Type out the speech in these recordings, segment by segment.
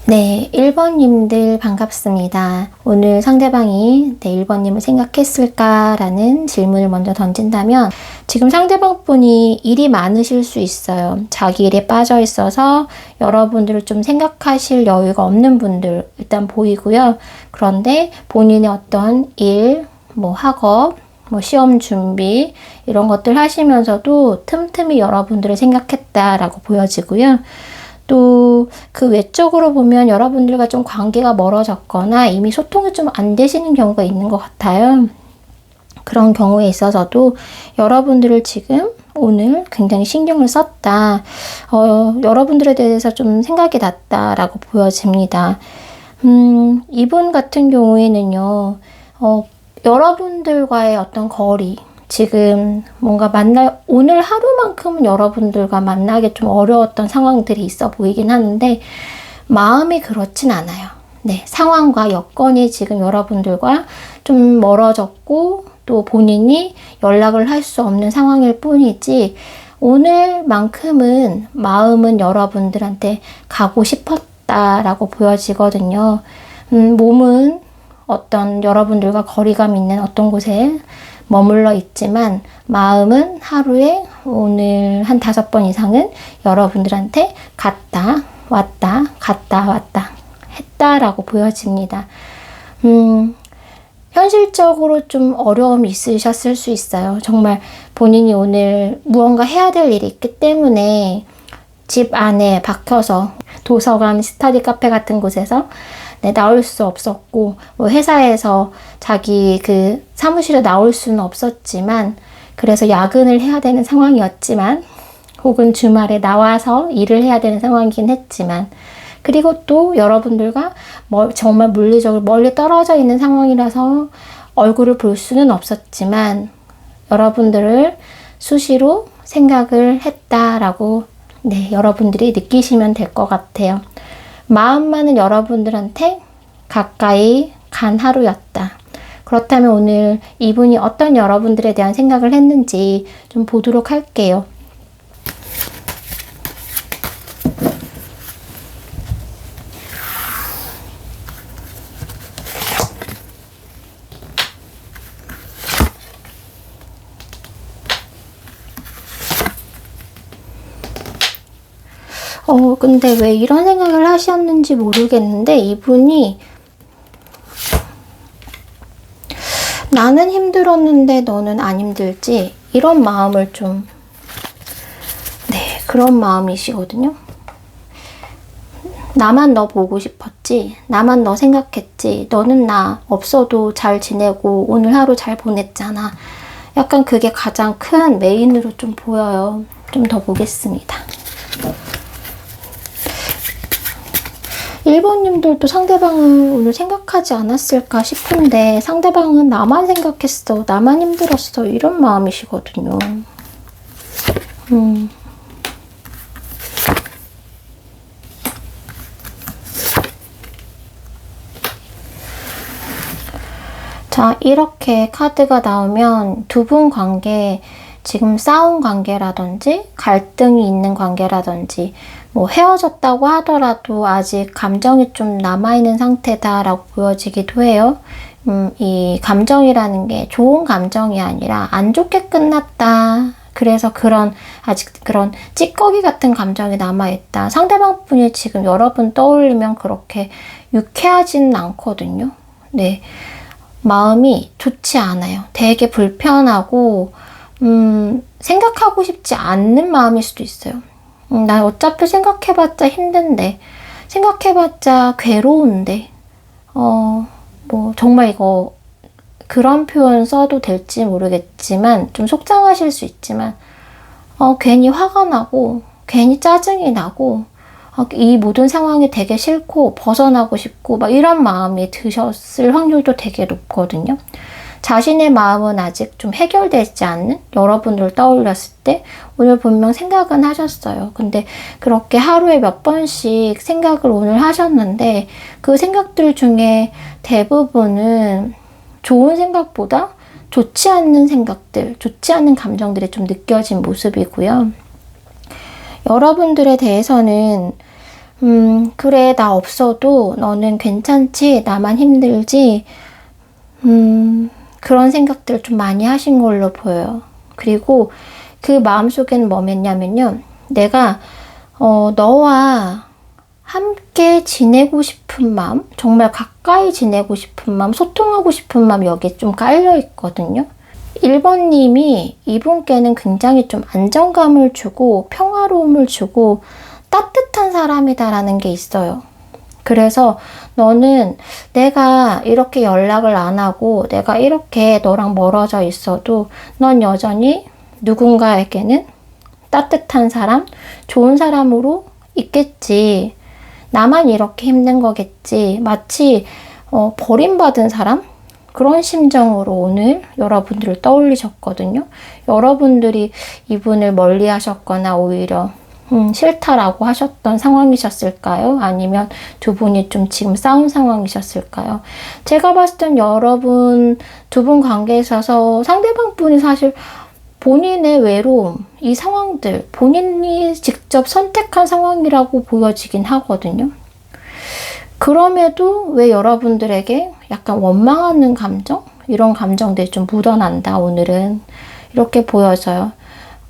네, 1번님들 반갑습니다. 오늘 상대방이 1번님을 생각했을까라는 질문을 먼저 던진다면 지금 상대방 분이 일이 많으실 수 있어요. 자기 일에 빠져 있어서 여러분들을 좀 생각하실 여유가 없는 분들 일단 보이고요. 그런데 본인의 어떤 일, 학업, 시험 준비 이런 것들 하시면서도 틈틈이 여러분들을 생각했다라고 보여지고요. 또 그 외적으로 보면 여러분들과 좀 관계가 멀어졌거나 이미 소통이 좀 안 되시는 경우가 있는 것 같아요. 그런 경우에 있어서도 여러분들을 지금 오늘 굉장히 신경을 썼다. 여러분들에 대해서 좀 생각이 났다라고 보여집니다. 이분 같은 경우에는요, 여러분들과의 어떤 거리, 지금 뭔가 오늘 하루만큼은 여러분들과 만나기 좀 어려웠던 상황들이 있어 보이긴 하는데, 마음이 그렇진 않아요. 네, 상황과 여건이 지금 여러분들과 좀 멀어졌고, 또 본인이 연락을 할 수 없는 상황일 뿐이지, 오늘만큼은 마음은 여러분들한테 가고 싶었다라고 보여지거든요. 몸은 어떤 여러분들과 거리감 있는 어떤 곳에 머물러 있지만 마음은 하루에 오늘 한 5번 이상은 여러분들한테 갔다 왔다 갔다 왔다 했다라고 보여집니다. 현실적으로 좀 어려움이 있으셨을 수 있어요. 정말 본인이 오늘 무언가 해야 될 일이 있기 때문에 집 안에 박혀서 도서관, 스터디 카페 같은 곳에서 나올 수 없었고, 회사에서 자기 그 사무실에 나올 수는 없었지만, 그래서 야근을 해야 되는 상황이었지만, 혹은 주말에 나와서 일을 해야 되는 상황이긴 했지만, 그리고 또 여러분들과 정말 물리적으로 멀리 떨어져 있는 상황이라서 얼굴을 볼 수는 없었지만, 여러분들을 수시로 생각을 했다라고 여러분들이 느끼시면 될 것 같아요. 마음만은 여러분들한테 가까이 간 하루였다. 그렇다면 오늘 이분이 어떤 여러분들에 대한 생각을 했는지 좀 보도록 할게요. 근데 왜 이런 생각을 하셨는지 모르겠는데 이분이 나는 힘들었는데 너는 안 힘들지? 이런 마음을 좀 그런 마음이시거든요. 나만 너 보고 싶었지? 나만 너 생각했지? 너는 나 없어도 잘 지내고 오늘 하루 잘 보냈잖아. 약간 그게 가장 큰 메인으로 좀 보여요. 좀 더 보겠습니다. 1번님들도 상대방을 오늘 생각하지 않았을까 싶은데 상대방은 나만 생각했어, 나만 힘들었어 이런 마음이시거든요. 자, 이렇게 카드가 나오면 두 분 관계, 지금 싸운 관계라든지 갈등이 있는 관계라든지 헤어졌다고 하더라도 아직 감정이 좀 남아있는 상태다라고 보여지기도 해요. 이 감정이라는 게 좋은 감정이 아니라 안 좋게 끝났다. 그래서 아직 그런 찌꺼기 같은 감정이 남아있다. 상대방 분이 지금 여러분 떠올리면 그렇게 유쾌하지는 않거든요. 네. 마음이 좋지 않아요. 되게 불편하고, 생각하고 싶지 않는 마음일 수도 있어요. 나 어차피 생각해봤자 힘든데, 생각해봤자 괴로운데, 정말 이거, 그런 표현 써도 될지 모르겠지만, 좀 속상하실 수 있지만, 괜히 화가 나고, 괜히 짜증이 나고, 이 모든 상황이 되게 싫고, 벗어나고 싶고, 이런 마음이 드셨을 확률도 되게 높거든요. 자신의 마음은 아직 좀 해결되지 않는 여러분을 떠올렸을 때 오늘 분명 생각은 하셨어요. 근데 그렇게 하루에 몇 번씩 생각을 오늘 하셨는데 그 생각들 중에 대부분은 좋은 생각보다 좋지 않는 생각들, 좋지 않은 감정들이 좀 느껴진 모습이고요. 여러분들에 대해서는 그래, 나 없어도 너는 괜찮지, 나만 힘들지, 그런 생각들 좀 많이 하신 걸로 보여요. 그리고 그 마음속에는 뭐였냐면요. 내가 너와 함께 지내고 싶은 마음, 정말 가까이 지내고 싶은 마음, 소통하고 싶은 마음 여기에 좀 깔려 있거든요. 1번님이 이분께는 굉장히 좀 안정감을 주고 평화로움을 주고 따뜻한 사람이다라는 게 있어요. 그래서 너는 내가 이렇게 연락을 안 하고 내가 이렇게 너랑 멀어져 있어도 넌 여전히 누군가에게는 따뜻한 사람, 좋은 사람으로 있겠지. 나만 이렇게 힘든 거겠지. 마치 버림받은 사람? 그런 심정으로 오늘 여러분들을 떠올리셨거든요. 여러분들이 이분을 멀리 하셨거나 오히려 싫다라고 하셨던 상황이셨을까요? 아니면 두 분이 좀 지금 싸운 상황이셨을까요? 제가 봤을 땐 여러분 두 분 관계에 있어서 상대방 분이 사실 본인의 외로움, 이 상황들, 본인이 직접 선택한 상황이라고 보여지긴 하거든요. 그럼에도 왜 여러분들에게 약간 원망하는 감정? 이런 감정들이 좀 묻어난다, 오늘은. 이렇게 보여져요.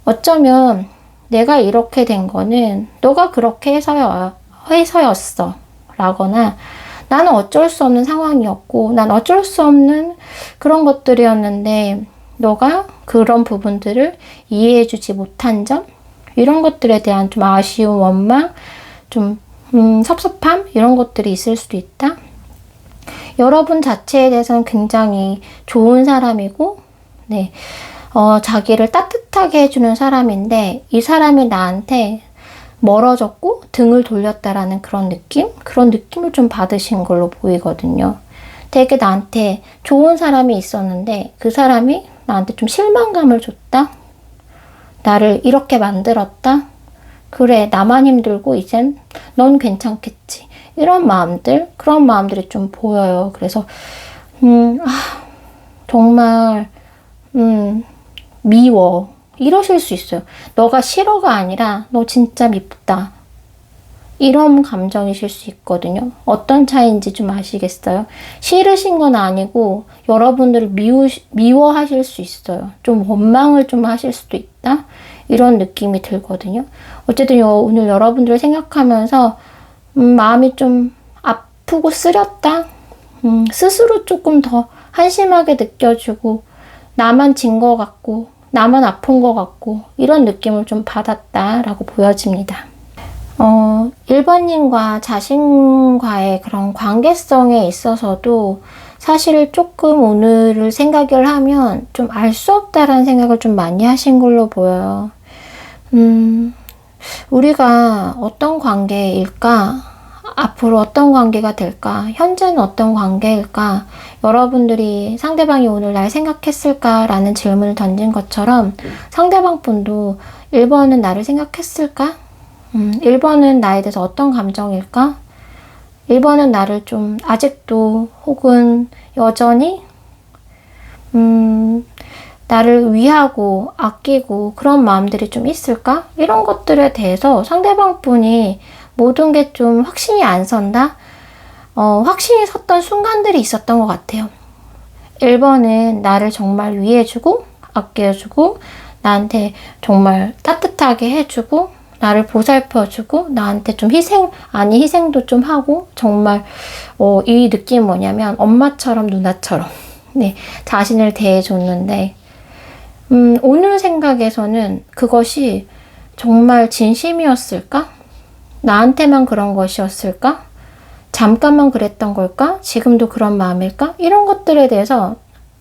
어쩌면 내가 이렇게 된 거는 너가 그렇게 해서였어. 라거나 나는 어쩔 수 없는 상황이었고, 난 어쩔 수 없는 그런 것들이었는데, 너가 그런 부분들을 이해해주지 못한 점, 이런 것들에 대한 좀 아쉬움, 원망, 좀 섭섭함 이런 것들이 있을 수도 있다. 여러분 자체에 대해서는 굉장히 좋은 사람이고, 네, 자기를 따뜻하게 해주는 사람인데 이 사람이 나한테 멀어졌고 등을 돌렸다라는 그런 느낌을 좀 받으신 걸로 보이거든요. 되게 나한테 좋은 사람이 있었는데 그 사람이 나한테 좀 실망감을 줬다. 나를 이렇게 만들었다. 그래, 나만 힘들고 이젠 넌 괜찮겠지. 이런 마음들, 그런 마음들이 좀 보여요. 그래서 정말 미워. 이러실 수 있어요. 너가 싫어가 아니라 너 진짜 밉다. 이런 감정이실 수 있거든요. 어떤 차이인지 좀 아시겠어요? 싫으신 건 아니고 여러분들을 미워하실 수 있어요. 좀 원망을 좀 하실 수도 있다. 이런 느낌이 들거든요. 어쨌든 오늘 여러분들을 생각하면서 마음이 좀 아프고 쓰렸다. 스스로 조금 더 한심하게 느껴지고 나만 진 것 같고 나만 아픈 것 같고 이런 느낌을 좀 받았다라고 보여집니다. 1번님과 자신과의 그런 관계성에 있어서도 사실 조금 오늘을 생각을 하면 좀 알 수 없다라는 생각을 좀 많이 하신 걸로 보여요. 우리가 어떤 관계일까? 앞으로 어떤 관계가 될까? 현재는 어떤 관계일까? 여러분들이 상대방이 오늘 날 생각했을까라는 질문을 던진 것처럼 상대방 분도 1번은 나를 생각했을까? 1번은 나에 대해서 어떤 감정일까? 1번은 나를 좀 아직도 혹은 여전히 나를 위하고 아끼고 그런 마음들이 좀 있을까? 이런 것들에 대해서 상대방 분이 모든 게 좀 확신이 안 선다? 확신이 섰던 순간들이 있었던 것 같아요. 1번은 나를 정말 위해주고 아껴주고 나한테 정말 따뜻하게 해주고 나를 보살펴주고 나한테 좀 희생도 좀 하고 정말 이 느낌이 뭐냐면 엄마처럼 누나처럼 네, 자신을 대해줬는데 오늘 생각에서는 그것이 정말 진심이었을까? 나한테만 그런 것이었을까? 잠깐만 그랬던 걸까? 지금도 그런 마음일까? 이런 것들에 대해서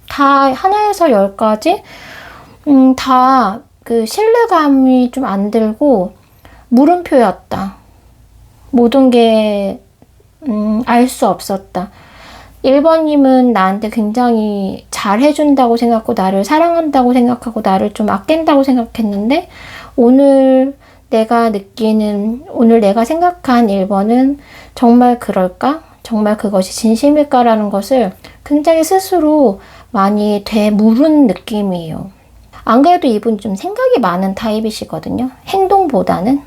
다 하나에서 10까지 다 그 신뢰감이 좀 안 들고 물음표였다. 모든 게 알 수 없었다. 1번님은 나한테 굉장히 잘 해준다고 생각하고 나를 사랑한다고 생각하고 나를 좀 아낀다고 생각했는데 오늘 내가 생각한 1번은 정말 그럴까? 정말 그것이 진심일까라는 것을 굉장히 스스로 많이 되물은 느낌이에요. 안 그래도 이분 좀 생각이 많은 타입이시거든요. 행동보다는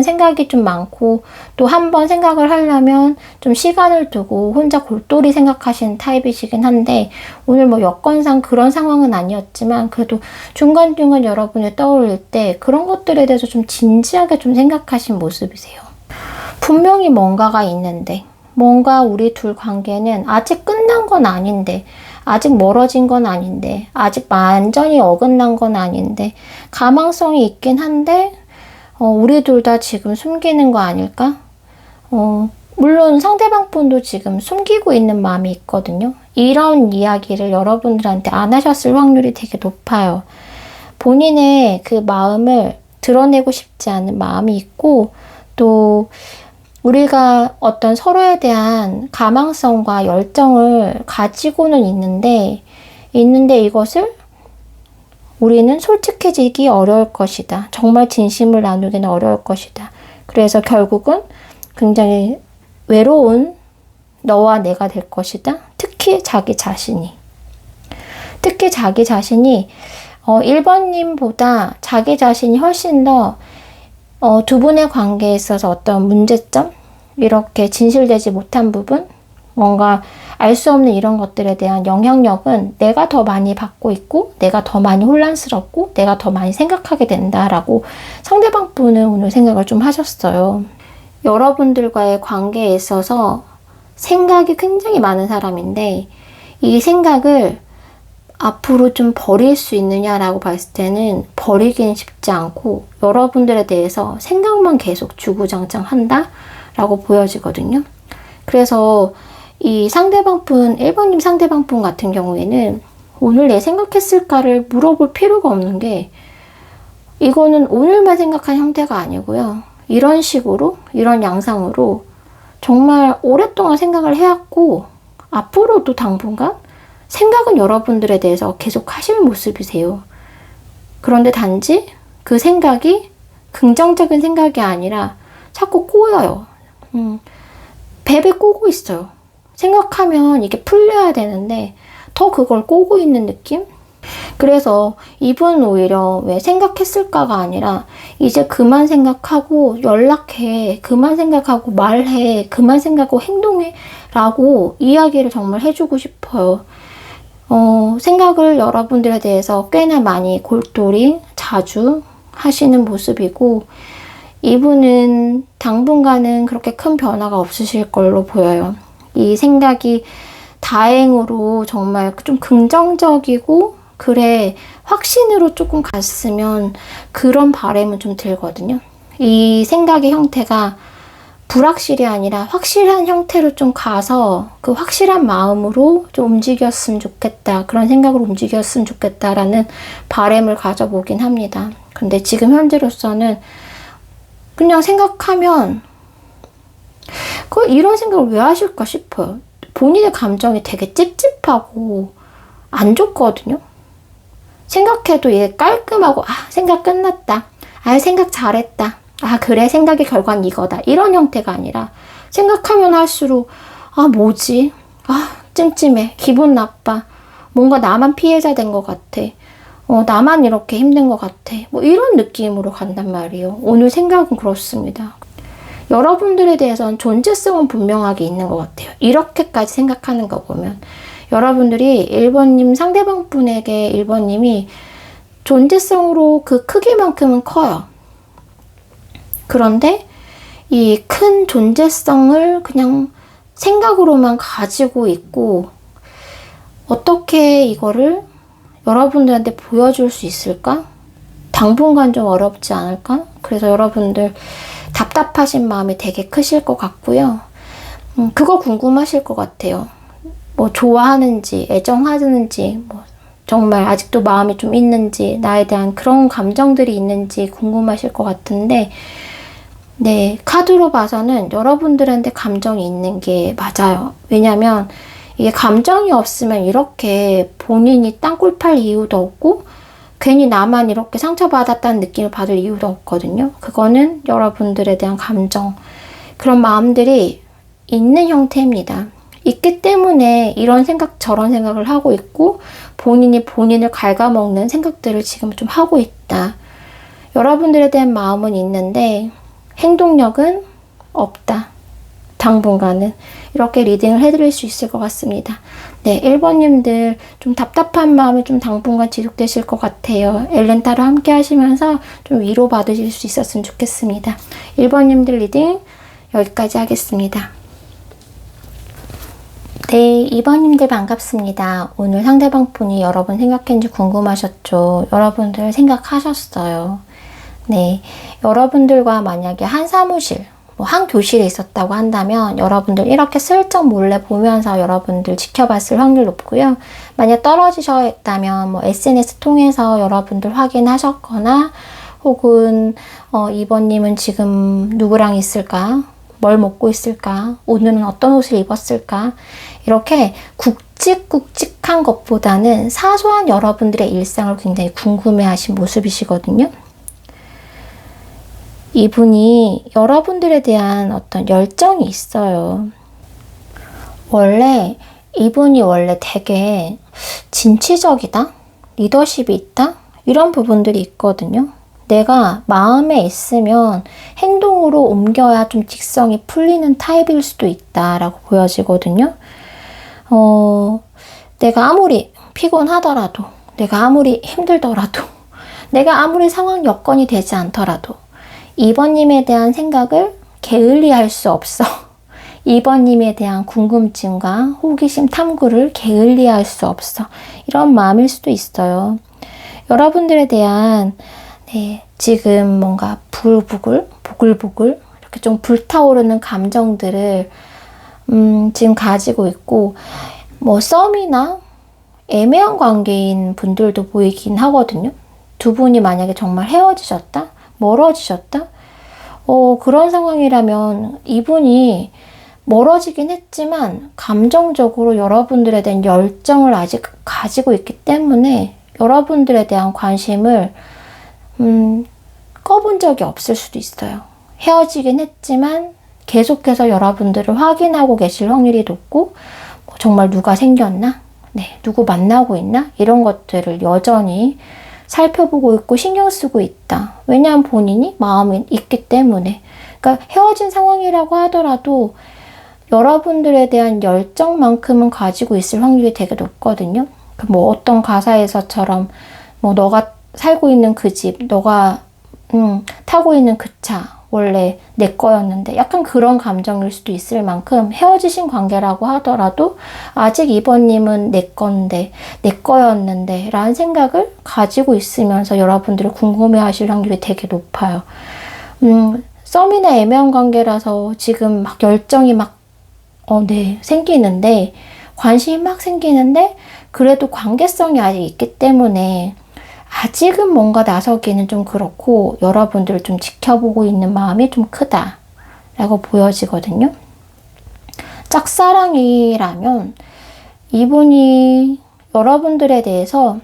생각이 좀 많고, 또 한 번 생각을 하려면 좀 시간을 두고 혼자 골똘히 생각하시는 타입이시긴 한데, 오늘 뭐 여건상 그런 상황은 아니었지만 그래도 중간중간 여러분이 떠올릴 때 그런 것들에 대해서 좀 진지하게 좀 생각하신 모습이세요. 분명히 뭔가가 있는데, 뭔가 우리 둘 관계는 아직 끝난 건 아닌데, 아직 멀어진 건 아닌데, 아직 완전히 어긋난 건 아닌데, 가망성이 있긴 한데, 우리 둘 다 지금 숨기는 거 아닐까? 물론 상대방 분도 지금 숨기고 있는 마음이 있거든요. 이런 이야기를 여러분들한테 안 하셨을 확률이 되게 높아요. 본인의 그 마음을 드러내고 싶지 않은 마음이 있고, 또 우리가 어떤 서로에 대한 가망성과 열정을 가지고는 있는데 이것을 우리는 솔직해지기 어려울 것이다. 정말 진심을 나누기는 어려울 것이다. 그래서 결국은 굉장히 외로운 너와 내가 될 것이다. 특히 자기 자신이 1번님보다 자기 자신이 훨씬 더 두 분의 관계에 있어서 어떤 문제점, 이렇게 진실되지 못한 부분, 뭔가 알 수 없는 이런 것들에 대한 영향력은 내가 더 많이 받고 있고, 내가 더 많이 혼란스럽고, 내가 더 많이 생각하게 된다라고 상대방 분은 오늘 생각을 좀 하셨어요. 여러분들과의 관계에 있어서 생각이 굉장히 많은 사람인데, 이 생각을 앞으로 좀 버릴 수 있느냐라고 봤을 때는 버리기는 쉽지 않고, 여러분들에 대해서 생각만 계속 주구장창 한다? 라고 보여지거든요. 그래서 이 상대방 분, 1번님 상대방 분 같은 경우에는 오늘 내 생각했을까를 물어볼 필요가 없는 게, 이거는 오늘만 생각한 형태가 아니고요. 이런 식으로, 이런 양상으로 정말 오랫동안 생각을 해왔고, 앞으로도 당분간 생각은 여러분들에 대해서 계속 하실 모습이세요. 그런데 단지 그 생각이 긍정적인 생각이 아니라 자꾸 꼬여요. 배 꼬고 있어요. 생각하면 이게 풀려야 되는데 더 그걸 꼬고 있는 느낌? 그래서 이분은 오히려 왜 생각했을까가 아니라 이제 그만 생각하고 연락해, 그만 생각하고 말해, 그만 생각하고 행동해 라고 이야기를 정말 해주고 싶어요. 생각을 여러분들에 대해서 꽤나 많이 골똘히 자주 하시는 모습이고, 이분은 당분간은 그렇게 큰 변화가 없으실 걸로 보여요. 이 생각이 다행으로 정말 좀 긍정적이고, 그래, 확신으로 조금 갔으면 그런 바람은 좀 들거든요. 이 생각의 형태가 불확실이 아니라 확실한 형태로 좀 가서 그 확실한 마음으로 좀 움직였으면 좋겠다. 그런 생각으로 움직였으면 좋겠다라는 바람을 가져보긴 합니다. 근데 지금 현재로서는 그냥 생각하면 이런 생각을 왜 하실까 싶어요. 본인의 감정이 되게 찝찝하고 안 좋거든요. 생각해도 얘 깔끔하고 생각 끝났다. 생각 잘했다. 그래, 생각의 결과는 이거다. 이런 형태가 아니라 생각하면 할수록 뭐지? 찜찜해. 기분 나빠. 뭔가 나만 피해자 된 것 같아. 나만 이렇게 힘든 것 같아. 뭐 이런 느낌으로 간단 말이에요. 오늘 생각은 그렇습니다. 여러분들에 대해서는 존재성은 분명하게 있는 것 같아요. 이렇게까지 생각하는 거 보면. 여러분들이 1번님 상대방 분에게 1번님이 존재성으로 그 크기만큼은 커요. 그런데 이 큰 존재성을 그냥 생각으로만 가지고 있고, 어떻게 이거를 여러분들한테 보여줄 수 있을까? 당분간 좀 어렵지 않을까? 그래서 여러분들 답답하신 마음이 되게 크실 것 같고요. 그거 궁금하실 것 같아요. 뭐 좋아하는지, 애정하는지, 뭐 정말 아직도 마음이 좀 있는지, 나에 대한 그런 감정들이 있는지 궁금하실 것 같은데, 네, 카드로 봐서는 여러분들한테 감정이 있는 게 맞아요. 왜냐면 이게 감정이 없으면 이렇게 본인이 땅굴 팔 이유도 없고, 괜히 나만 이렇게 상처받았다는 느낌을 받을 이유도 없거든요. 그거는 여러분들에 대한 감정, 그런 마음들이 있는 형태입니다. 있기 때문에 이런 생각 저런 생각을 하고 있고 본인이 본인을 갉아먹는 생각들을 지금 좀 하고 있다. 여러분들에 대한 마음은 있는데 행동력은 없다. 당분간은. 이렇게 리딩을 해드릴 수 있을 것 같습니다. 네, 1번님들 좀 답답한 마음이 좀 당분간 지속되실 것 같아요. 엘렌타로 함께 하시면서 좀 위로받으실 수 있었으면 좋겠습니다. 1번님들 리딩 여기까지 하겠습니다. 네, 2번님들 반갑습니다. 오늘 상대방 분이 여러분 생각했는지 궁금하셨죠? 여러분들 생각하셨어요. 네, 여러분들과 만약에 한 사무실, 한 교실에 있었다고 한다면 여러분들 이렇게 슬쩍 몰래 보면서 여러분들 지켜봤을 확률 높고요. 만약 떨어지셨다면 SNS 통해서 여러분들 확인하셨거나 혹은 2번님은 지금 누구랑 있을까? 뭘 먹고 있을까? 오늘은 어떤 옷을 입었을까? 이렇게 굵직굵직한 것보다는 사소한 여러분들의 일상을 굉장히 궁금해하신 모습이시거든요. 이분이 여러분들에 대한 어떤 열정이 있어요. 이분이 원래 되게 진취적이다? 리더십이 있다? 이런 부분들이 있거든요. 내가 마음에 있으면 행동으로 옮겨야 좀 직성이 풀리는 타입일 수도 있다라고 보여지거든요. 내가 아무리 피곤하더라도, 내가 아무리 힘들더라도, 내가 아무리 상황 여건이 되지 않더라도 2번님에 대한 생각을 게을리할 수 없어. 2번님에 대한 궁금증과 호기심, 탐구를 게을리할 수 없어. 이런 마음일 수도 있어요. 여러분들에 대한 지금 뭔가 보글보글 이렇게 좀 불타오르는 감정들을 지금 가지고 있고 썸이나 애매한 관계인 분들도 보이긴 하거든요. 두 분이 만약에 정말 헤어지셨다? 멀어지셨다? 그런 상황이라면 이분이 멀어지긴 했지만 감정적으로 여러분들에 대한 열정을 아직 가지고 있기 때문에 여러분들에 대한 관심을 꺼본 적이 없을 수도 있어요. 헤어지긴 했지만 계속해서 여러분들을 확인하고 계실 확률이 높고 정말 누가 생겼나? 누구 만나고 있나? 이런 것들을 여전히 살펴보고 있고 신경 쓰고 있다. 왜냐하면 본인이 마음이 있기 때문에. 그러니까 헤어진 상황이라고 하더라도 여러분들에 대한 열정만큼은 가지고 있을 확률이 되게 높거든요. 어떤 가사에서처럼 너가 살고 있는 그 집, 너가 타고 있는 그 차 원래 내 거였는데 약간 그런 감정일 수도 있을 만큼 헤어지신 관계라고 하더라도 아직 2번님은 내 건데 내 거였는데 라는 생각을 가지고 있으면서 여러분들을 궁금해 하실 확률이 되게 높아요. 썸이나 애매한 관계라서 지금 막 열정이 생기는데 관심이 막 생기는데 그래도 관계성이 아직 있기 때문에 아직은 뭔가 나서기는 좀 그렇고 여러분들을 좀 지켜보고 있는 마음이 좀 크다라고 보여지거든요. 짝사랑이라면 이분이 여러분들에 대해서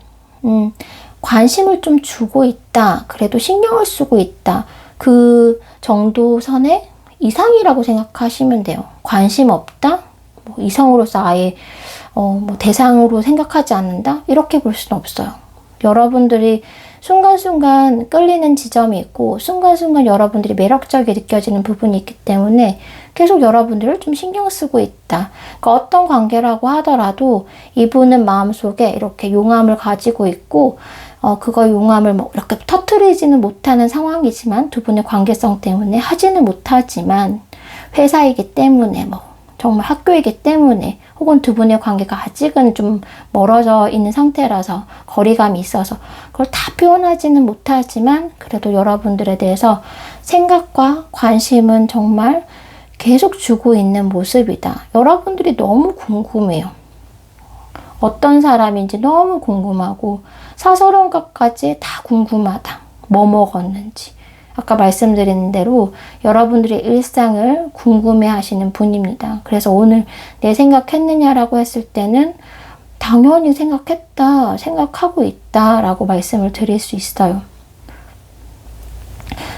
관심을 좀 주고 있다. 그래도 신경을 쓰고 있다. 그 정도 선의 이상이라고 생각하시면 돼요. 관심 없다? 이성으로서 아예 대상으로 생각하지 않는다? 이렇게 볼 수는 없어요. 여러분들이 순간순간 끌리는 지점이 있고 순간순간 여러분들이 매력적이 느껴지는 부분이 있기 때문에 계속 여러분들을 좀 신경 쓰고 있다. 그러니까 어떤 관계라고 하더라도 이분은 마음속에 이렇게 용암을 가지고 있고 그거 용암을 이렇게 터뜨리지는 못하는 상황이지만 두 분의 관계성 때문에 하지는 못하지만 회사이기 때문에 정말 학교이기 때문에 혹은 두 분의 관계가 아직은 좀 멀어져 있는 상태라서 거리감이 있어서 그걸 다 표현하지는 못하지만 그래도 여러분들에 대해서 생각과 관심은 정말 계속 주고 있는 모습이다. 여러분들이 너무 궁금해요. 어떤 사람인지 너무 궁금하고 사소한 것까지 다 궁금하다. 뭐 먹었는지. 아까 말씀드린 대로 여러분들의 일상을 궁금해 하시는 분입니다. 그래서 오늘 내 생각했느냐라고 했을 때는 당연히 생각했다, 생각하고 있다 라고 말씀을 드릴 수 있어요.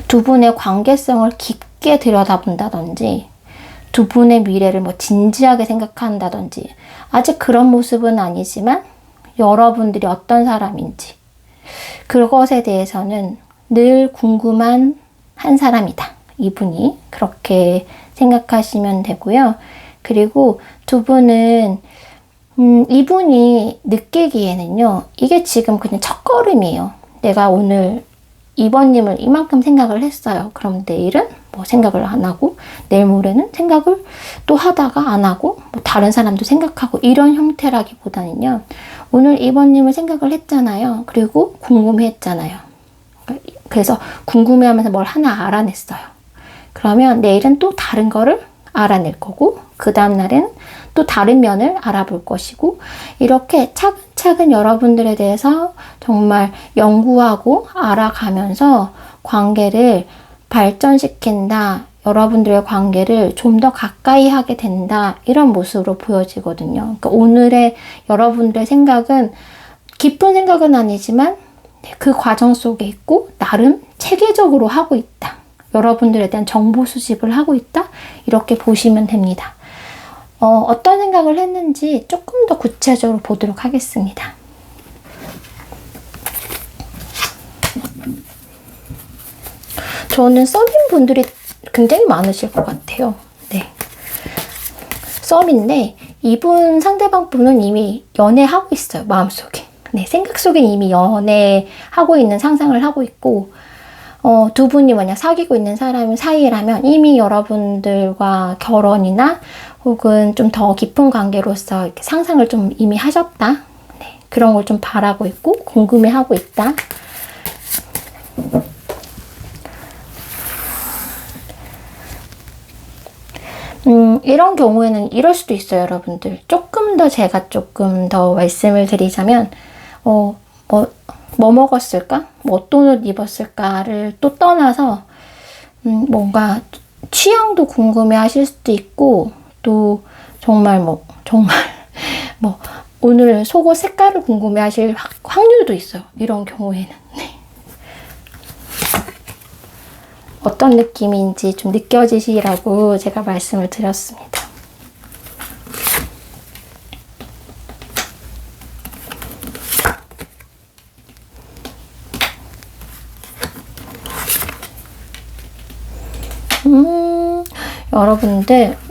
두 분의 관계성을 깊게 들여다본다든지 두 분의 미래를 뭐 진지하게 생각한다든지 아직 그런 모습은 아니지만 여러분들이 어떤 사람인지 그것에 대해서는 늘 궁금한 한 사람이다. 이분이 그렇게 생각하시면 되고요. 그리고 두 분은 이분이 느끼기에는요. 이게 지금 그냥 첫걸음이에요. 내가 오늘 2번님을 이만큼 생각을 했어요. 그럼 내일은 뭐 생각을 안 하고 내일 모레는 생각을 또 하다가 안 하고 뭐 다른 사람도 생각하고 이런 형태라기보다는요. 오늘 2번님을 생각을 했잖아요. 그리고 궁금해했잖아요. 그래서 궁금해하면서 뭘 하나 알아냈어요. 그러면 내일은 또 다른 거를 알아낼 거고 그 다음 날에는 또 다른 면을 알아볼 것이고 이렇게 차근차근 여러분들에 대해서 정말 연구하고 알아가면서 관계를 발전시킨다. 여러분들의 관계를 좀 더 가까이 하게 된다. 이런 모습으로 보여지거든요. 그러니까 오늘의 여러분들의 생각은 깊은 생각은 아니지만 그 과정 속에 있고 나름 체계적으로 하고 있다. 여러분들에 대한 정보 수집을 하고 있다. 이렇게 보시면 됩니다. 어떤 생각을 했는지 조금 더 구체적으로 보도록 하겠습니다. 저는 썸인 분들이 굉장히 많으실 것 같아요. 네. 썸인데 이분 상대방 분은 이미 연애하고 있어요. 마음속에. 네, 생각 속엔 이미 연애하고 있는 상상을 하고 있고 두 분이 만약 사귀고 있는 사이라면 이미 여러분들과 결혼이나 혹은 좀 더 깊은 관계로서 이렇게 상상을 좀 이미 하셨다. 네, 그런 걸 좀 바라고 있고 궁금해하고 있다. 이런 경우에는 이럴 수도 있어요, 여러분들. 제가 조금 더 말씀을 드리자면, 뭐 먹었을까? 뭐 어떤 옷 입었을까를 또 떠나서, 뭔가 취향도 궁금해 하실 수도 있고, 또 정말 오늘 속옷 색깔을 궁금해 하실 확률도 있어요. 이런 경우에는. 네. 어떤 느낌인지 좀 느껴지시라고 제가 말씀을 드렸습니다.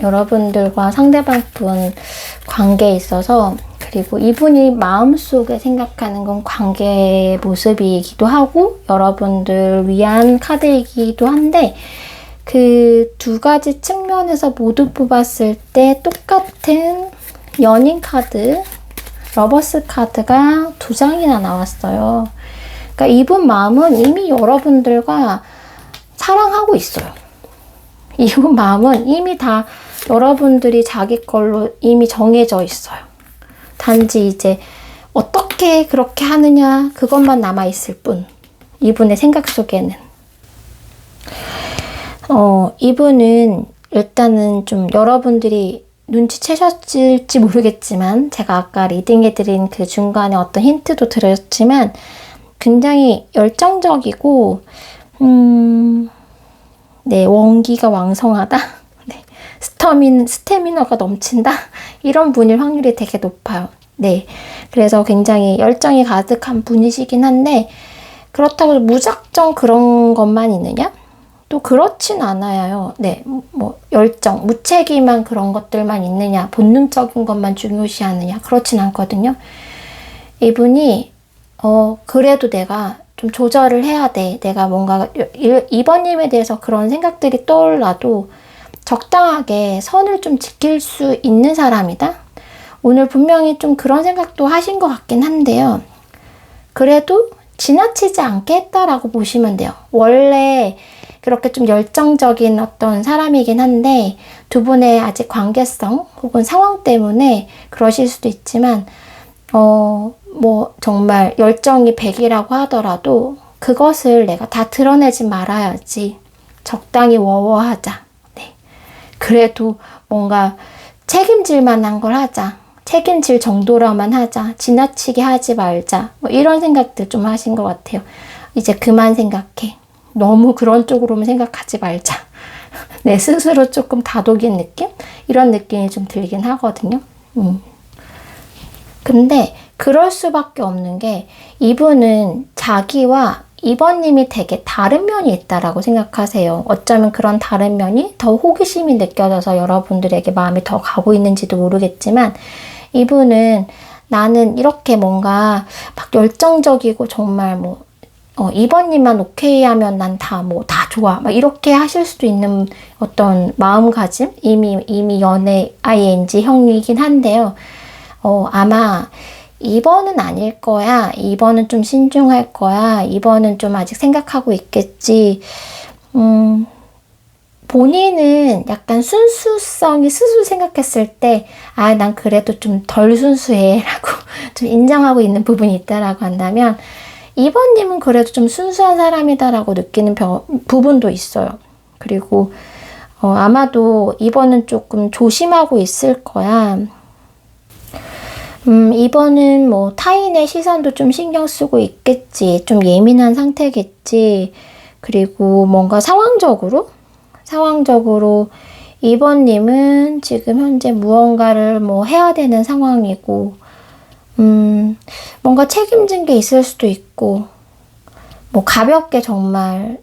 여러분들과 상대방 분 관계에 있어서 그리고 이분이 마음속에 생각하는 건 관계의 모습이기도 하고 여러분들 위한 카드이기도 한데 그 두 가지 측면에서 모두 뽑았을 때 똑같은 연인 카드, 러버스 카드가 2장이나 나왔어요. 그러니까 이분 마음은 이미 여러분들과 사랑하고 있어요. 이분 마음은 이미 다 여러분들이 자기 걸로 이미 정해져 있어요. 단지 이제 어떻게 그렇게 하느냐 그것만 남아있을 뿐. 이분의 생각 속에는. 이분은 일단은 좀 여러분들이 눈치채셨을지 모르겠지만 제가 아까 리딩해드린 그 중간에 어떤 힌트도 드렸지만 굉장히 열정적이고 네, 원기가 왕성하다. 네, 스태미너가 넘친다. 이런 분일 확률이 되게 높아요. 네, 그래서 굉장히 열정이 가득한 분이시긴 한데 그렇다고 무작정 그런 것만 있느냐? 또 그렇진 않아요. 네, 뭐 열정, 무책임한 그런 것들만 있느냐? 본능적인 것만 중요시하느냐? 그렇진 않거든요. 이분이 그래도 내가 좀 조절을 해야 돼. 내가 뭔가 2번님에 대해서 그런 생각들이 떠올라도 적당하게 선을 좀 지킬 수 있는 사람이다. 오늘 분명히 좀 그런 생각도 하신 것 같긴 한데요. 그래도 지나치지 않게 했다라고 보시면 돼요. 원래 그렇게 좀 열정적인 어떤 사람이긴 한데 두 분의 아직 관계성 혹은 상황 때문에 그러실 수도 있지만 뭐 정말 열정이 100이라고 하더라도 그것을 내가 다 드러내지 말아야지. 적당히 워워하자. 네. 그래도 뭔가 책임질 만한 걸 하자. 책임질 정도로만 하자. 지나치게 하지 말자. 뭐 이런 생각들 좀 하신 것 같아요. 이제 그만 생각해. 너무 그런 쪽으로만 생각하지 말자. 내 스스로 조금 다독인 느낌? 이런 느낌이 좀 들긴 하거든요. 근데 그럴 수밖에 없는 게 이분은 자기와 이번님이 되게 다른 면이 있다라고 생각하세요. 어쩌면 그런 다른 면이 더 호기심이 느껴져서 여러분들에게 마음이 더 가고 있는지도 모르겠지만 이분은 나는 이렇게 뭔가 막 열정적이고 정말 뭐 이번님만 오케이 하면 난 다 다 좋아 막 이렇게 하실 수도 있는 어떤 마음가짐 이미 연애 ING 형이긴 한데요. 아마 2번은 아닐 거야. 2번은 좀 신중할 거야. 2번은 좀 아직 생각하고 있겠지. 본인은 약간 순수성이 스스로 생각했을 때, 난 그래도 좀 덜 순수해. 라고 좀 인정하고 있는 부분이 있다라고 한다면, 2번님은 그래도 좀 순수한 사람이다라고 느끼는 부분도 있어요. 그리고, 아마도 2번은 조금 조심하고 있을 거야. 2번은 뭐 타인의 시선도 좀 신경 쓰고 있겠지. 좀 예민한 상태겠지. 그리고 뭔가 상황적으로 2번님은 지금 현재 무언가를 뭐 해야 되는 상황이고, 뭔가 책임진 게 있을 수도 있고, 뭐 가볍게 정말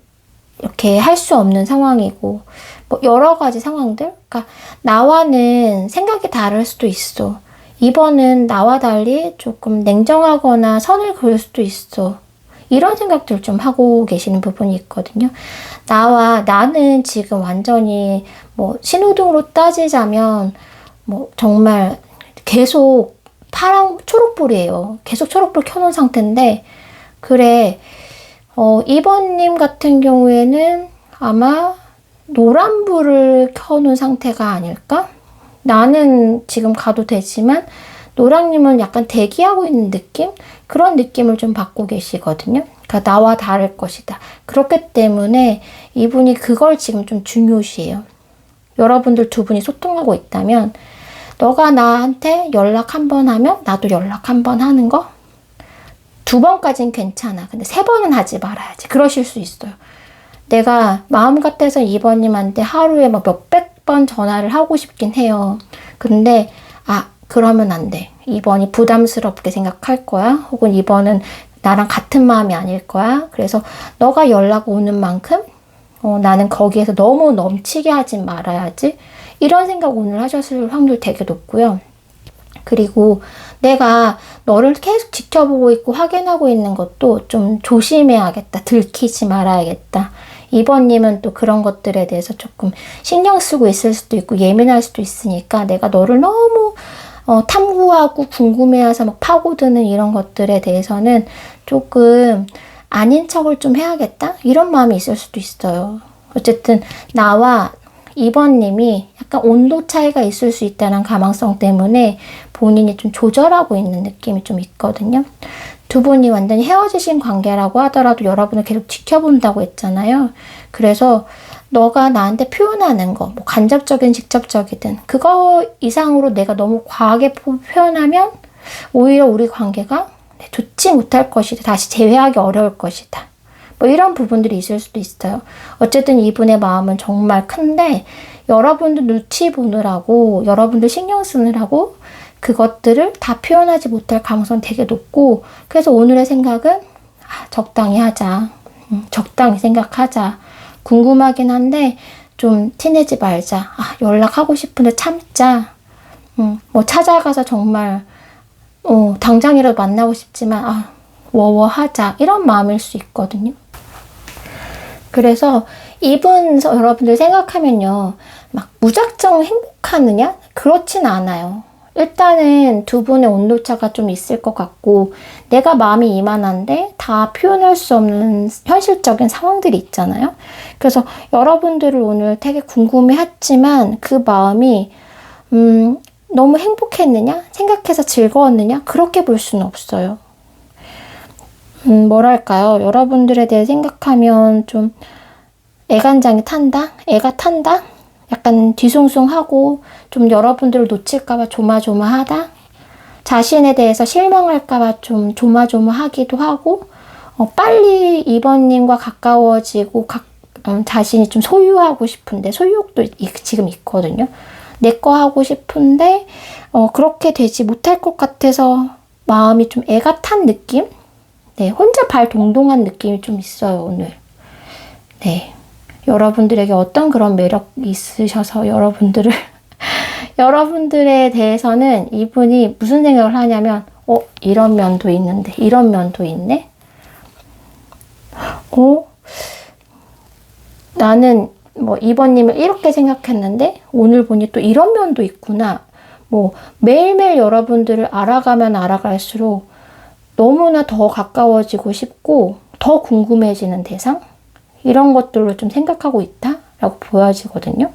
이렇게 할 수 없는 상황이고, 뭐 여러 가지 상황들? 그러니까 나와는 생각이 다를 수도 있어. 2번은 나와 달리 조금 냉정하거나 선을 그을 수도 있어. 이런 생각들 좀 하고 계시는 부분이 있거든요. 나는 지금 완전히 뭐 신호등으로 따지자면 뭐 정말 계속 초록불이에요. 계속 초록불 켜놓은 상태인데, 그래, 2번님 같은 경우에는 아마 노란불을 켜놓은 상태가 아닐까? 나는 지금 가도 되지만 노랑님은 약간 대기하고 있는 느낌? 그런 느낌을 좀 받고 계시거든요. 그러니까 나와 다를 것이다. 그렇기 때문에 이분이 그걸 지금 좀 중요시해요. 여러분들 두 분이 소통하고 있다면 너가 나한테 연락 한 번 하면 나도 연락 한 번 하는 거? 2번까지는 괜찮아. 근데 3번은 하지 말아야지. 그러실 수 있어요. 내가 마음 같아서 2번님한테 하루에 막 몇백 번 전화를 하고 싶긴 해요. 근데 그러면 안 돼. 2번이 부담스럽게 생각할 거야. 혹은 2번은 나랑 같은 마음이 아닐 거야. 그래서 너가 연락 오는 만큼 나는 거기에서 너무 넘치게 하지 말아야지. 이런 생각 오늘 하셨을 확률 되게 높고요. 그리고 내가 너를 계속 지켜보고 있고 확인하고 있는 것도 좀 조심해야겠다. 들키지 말아야겠다. 2번님은 또 그런 것들에 대해서 조금 신경 쓰고 있을 수도 있고 예민할 수도 있으니까 내가 너를 너무 탐구하고 궁금해해서 막 파고드는 이런 것들에 대해서는 조금 아닌 척을 좀 해야겠다? 이런 마음이 있을 수도 있어요. 어쨌든 나와 2번님이 약간 온도 차이가 있을 수 있다는 가망성 때문에 본인이 좀 조절하고 있는 느낌이 좀 있거든요. 두 분이 완전히 헤어지신 관계라고 하더라도 여러분을 계속 지켜본다고 했잖아요. 그래서 너가 나한테 표현하는 거, 뭐 간접적인 직접적이든 그거 이상으로 내가 너무 과하게 표현하면 오히려 우리 관계가 좋지 못할 것이다. 다시 재회하기 어려울 것이다. 뭐 이런 부분들이 있을 수도 있어요. 어쨌든 이분의 마음은 정말 큰데 여러분들 눈치 보느라고 여러분들 신경 쓰느라고 그것들을 다 표현하지 못할 가능성이 되게 높고, 그래서 오늘의 생각은 적당히 하자. 적당히 생각하자. 궁금하긴 한데 좀 티내지 말자. 연락하고 싶은데 참자. 뭐 찾아가서 정말 당장이라도 만나고 싶지만 워워하자. 이런 마음일 수 있거든요. 그래서 이분 여러분들 생각하면요. 막 무작정 행복하느냐? 그렇진 않아요. 일단은 두 분의 온도차가 좀 있을 것 같고 내가 마음이 이만한데 다 표현할 수 없는 현실적인 상황들이 있잖아요. 그래서 여러분들을 오늘 되게 궁금해했지만 그 마음이 너무 행복했느냐? 생각해서 즐거웠느냐? 그렇게 볼 수는 없어요. 뭐랄까요? 여러분들에 대해 생각하면 좀 애간장이 탄다? 애가 탄다? 약간 뒤숭숭하고 좀 여러분들을 놓칠까봐 조마조마하다? 자신에 대해서 실망할까봐 좀 조마조마하기도 하고 빨리 2번님과 가까워지고 자신이 좀 소유하고 싶은데, 소유욕도 지금 있거든요. 내 거 하고 싶은데 그렇게 되지 못할 것 같아서 마음이 좀 애가 탄 느낌? 네, 혼자 발 동동한 느낌이 좀 있어요, 오늘. 네, 여러분들에게 어떤 그런 매력이 있으셔서 여러분들에 대해서는 이분이 무슨 생각을 하냐면, 이런 면도 있는데, 이런 면도 있네? 나는 이번님을 이렇게 생각했는데, 오늘 보니 또 이런 면도 있구나. 매일매일 여러분들을 알아가면 알아갈수록 너무나 더 가까워지고 싶고, 더 궁금해지는 대상? 이런 것들로 좀 생각하고 있다라고 보여지거든요.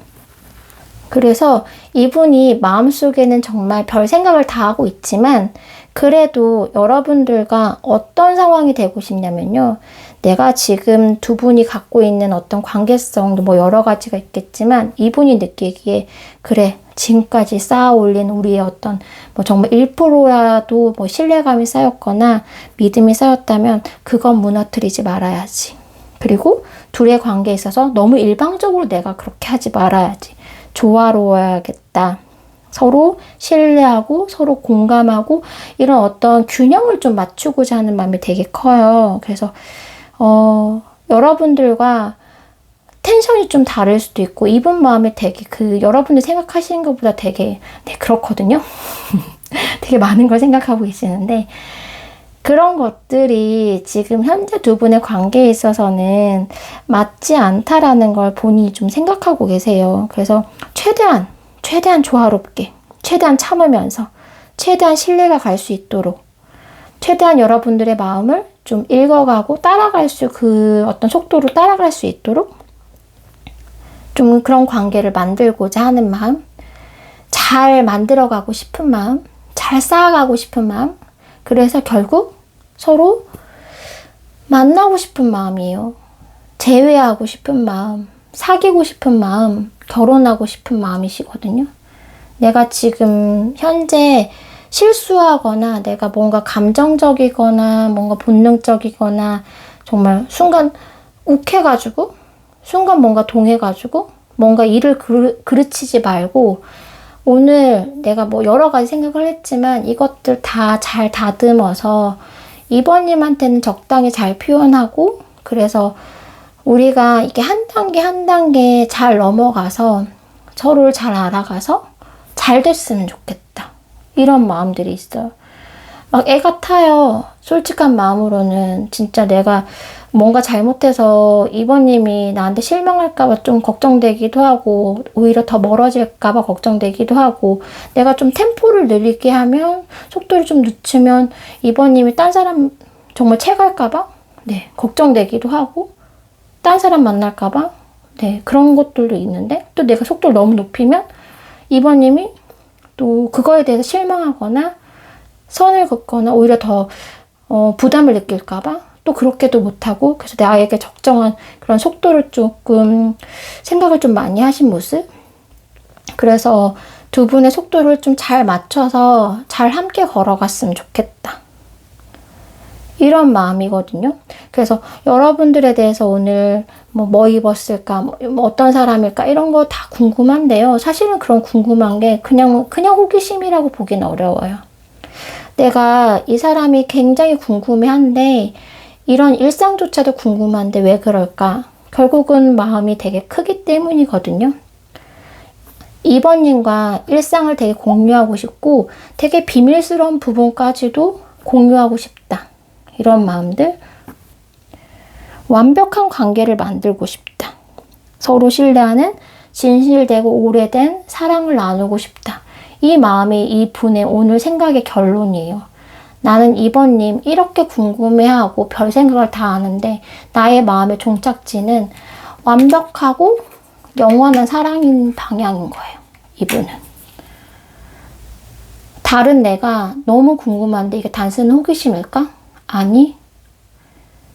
그래서 이분이 마음속에는 정말 별 생각을 다 하고 있지만, 그래도 여러분들과 어떤 상황이 되고 싶냐면요. 내가 지금 두 분이 갖고 있는 어떤 관계성도 여러 가지가 있겠지만, 이분이 느끼기에, 그래, 지금까지 쌓아 올린 우리의 어떤 정말 1%라도 신뢰감이 쌓였거나 믿음이 쌓였다면 그건 무너뜨리지 말아야지. 그리고 둘의 관계에 있어서 너무 일방적으로 내가 그렇게 하지 말아야지. 조화로워야겠다. 서로 신뢰하고 서로 공감하고 이런 어떤 균형을 좀 맞추고자 하는 마음이 되게 커요. 그래서 여러분들과 텐션이 좀 다를 수도 있고, 이분 마음이 되게 여러분들 생각하시는 것보다 되게 그렇거든요. 되게 많은 걸 생각하고 계시는데, 그런 것들이 지금 현재 두 분의 관계에 있어서는 맞지 않다라는 걸 본인이 좀 생각하고 계세요. 그래서 최대한 조화롭게, 최대한 참으면서, 최대한 신뢰가 갈 수 있도록, 최대한 여러분들의 마음을 좀 읽어가고 어떤 속도로 따라갈 수 있도록 좀 그런 관계를 만들고자 하는 마음, 잘 만들어가고 싶은 마음, 잘 쌓아가고 싶은 마음, 그래서 결국 서로 만나고 싶은 마음이에요. 재회하고 싶은 마음, 사귀고 싶은 마음, 결혼하고 싶은 마음이시거든요. 내가 지금 현재 실수하거나 내가 뭔가 감정적이거나 뭔가 본능적이거나 정말 순간 욱해가지고 순간 뭔가 동해가지고 뭔가 일을 그르치지 말고, 오늘 내가 여러 가지 생각을 했지만 이것들 다 잘 다듬어서 이번님한테는 적당히 잘 표현하고, 그래서 우리가 이게 한 단계 한 단계 잘 넘어가서 서로를 잘 알아가서 잘 됐으면 좋겠다. 이런 마음들이 있어요. 막 애 같아요. 솔직한 마음으로는 진짜 내가 뭔가 잘못해서 이번님이 나한테 실망할까봐 좀 걱정되기도 하고, 오히려 더 멀어질까봐 걱정되기도 하고, 내가 좀 템포를 느리게 하면, 속도를 좀 늦추면 이번님이 딴 사람 정말 채갈까봐 걱정되기도 하고, 딴 사람 만날까봐 그런 것들도 있는데, 또 내가 속도를 너무 높이면 이번님이 또 그거에 대해서 실망하거나 선을 긋거나 오히려 더 부담을 느낄까봐 또 그렇게도 못하고, 그래서 나에게 적정한 그런 속도를 조금 생각을 좀 많이 하신 모습. 그래서 두 분의 속도를 좀 잘 맞춰서 잘 함께 걸어갔으면 좋겠다. 이런 마음이거든요. 그래서 여러분들에 대해서 오늘 뭐 입었을까, 어떤 사람일까, 이런 거 다 궁금한데요. 사실은 그런 궁금한 게 그냥 호기심이라고 보긴 어려워요. 내가 이 사람이 굉장히 궁금해한데, 이런 일상조차도 궁금한데 왜 그럴까? 결국은 마음이 되게 크기 때문이거든요. 2번님과 일상을 되게 공유하고 싶고, 되게 비밀스러운 부분까지도 공유하고 싶다. 이런 마음들. 완벽한 관계를 만들고 싶다. 서로 신뢰하는 진실되고 오래된 사랑을 나누고 싶다. 이 마음이 이 분의 오늘 생각의 결론이에요. 나는 2번님 이렇게 궁금해하고 별 생각을 다 하는데, 나의 마음의 종착지는 완벽하고 영원한 사랑인 방향인 거예요. 이분은. 다른 내가 너무 궁금한데 이게 단순한 호기심일까? 아니,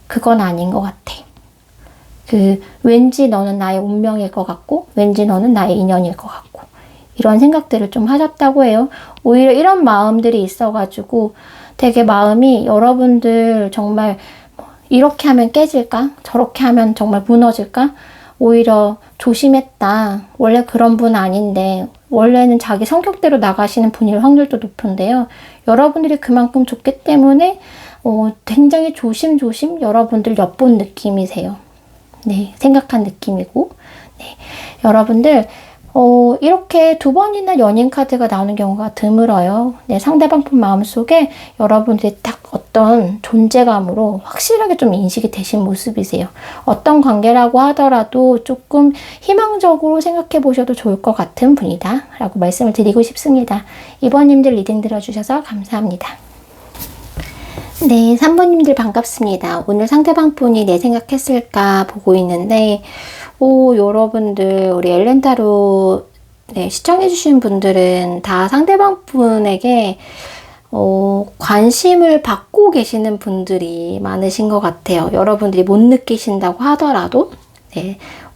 그건 아닌 것 같아. 왠지 너는 나의 운명일 것 같고, 왠지 너는 나의 인연일 것 같고, 이런 생각들을 좀 하셨다고 해요. 오히려 이런 마음들이 있어가지고 되게 마음이 여러분들 정말 이렇게 하면 깨질까? 저렇게 하면 정말 무너질까? 오히려 조심했다. 원래 그런 분 아닌데 원래는 자기 성격대로 나가시는 분일 확률도 높은데요. 여러분들이 그만큼 좋기 때문에 굉장히 조심조심 여러분들 엿본 느낌이세요. 네, 생각한 느낌이고. 네, 여러분들 이렇게 두 번이나 연인 카드가 나오는 경우가 드물어요. 네, 상대방 분 마음속에 여러분들이 딱 어떤 존재감으로 확실하게 좀 인식이 되신 모습이세요. 어떤 관계라고 하더라도 조금 희망적으로 생각해 보셔도 좋을 것 같은 분이다 라고 말씀을 드리고 싶습니다. 2번님들 리딩 들어주셔서 감사합니다. 네, 3번님들 반갑습니다. 오늘 상대방 분이 내 생각했을까 보고 있는데 여러분들 우리 엘렌타로 시청해주신 분들은 다 상대방 분에게 관심을 받고 계시는 분들이 많으신 것 같아요. 여러분들이 못 느끼신다고 하더라도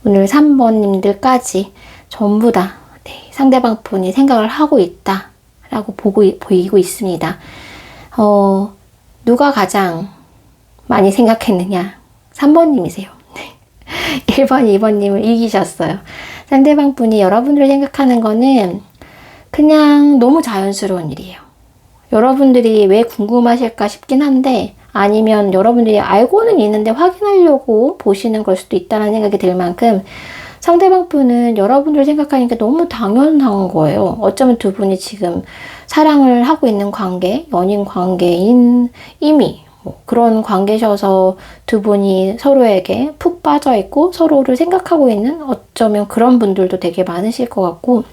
오늘 3번님들까지 전부 다 상대방 분이 생각을 하고 있다라고 보이고 있습니다. 누가 가장 많이 생각했느냐? 3번님이세요. 1번, 2번님을 이기셨어요. 상대방 분이 여러분들을 생각하는 거는 그냥 너무 자연스러운 일이에요. 여러분들이 왜 궁금하실까 싶긴 한데, 아니면 여러분들이 알고는 있는데 확인하려고 보시는 걸 수도 있다는 생각이 들 만큼 상대방 분은 여러분들을 생각하니까 너무 당연한 거예요. 어쩌면 두 분이 지금 사랑을 하고 있는 관계, 연인 관계인 이미 그런 관계셔서 두 분이 서로에게 푹 빠져 있고 서로를 생각하고 있는 어쩌면 그런 분들도 되게 많으실 것 같고,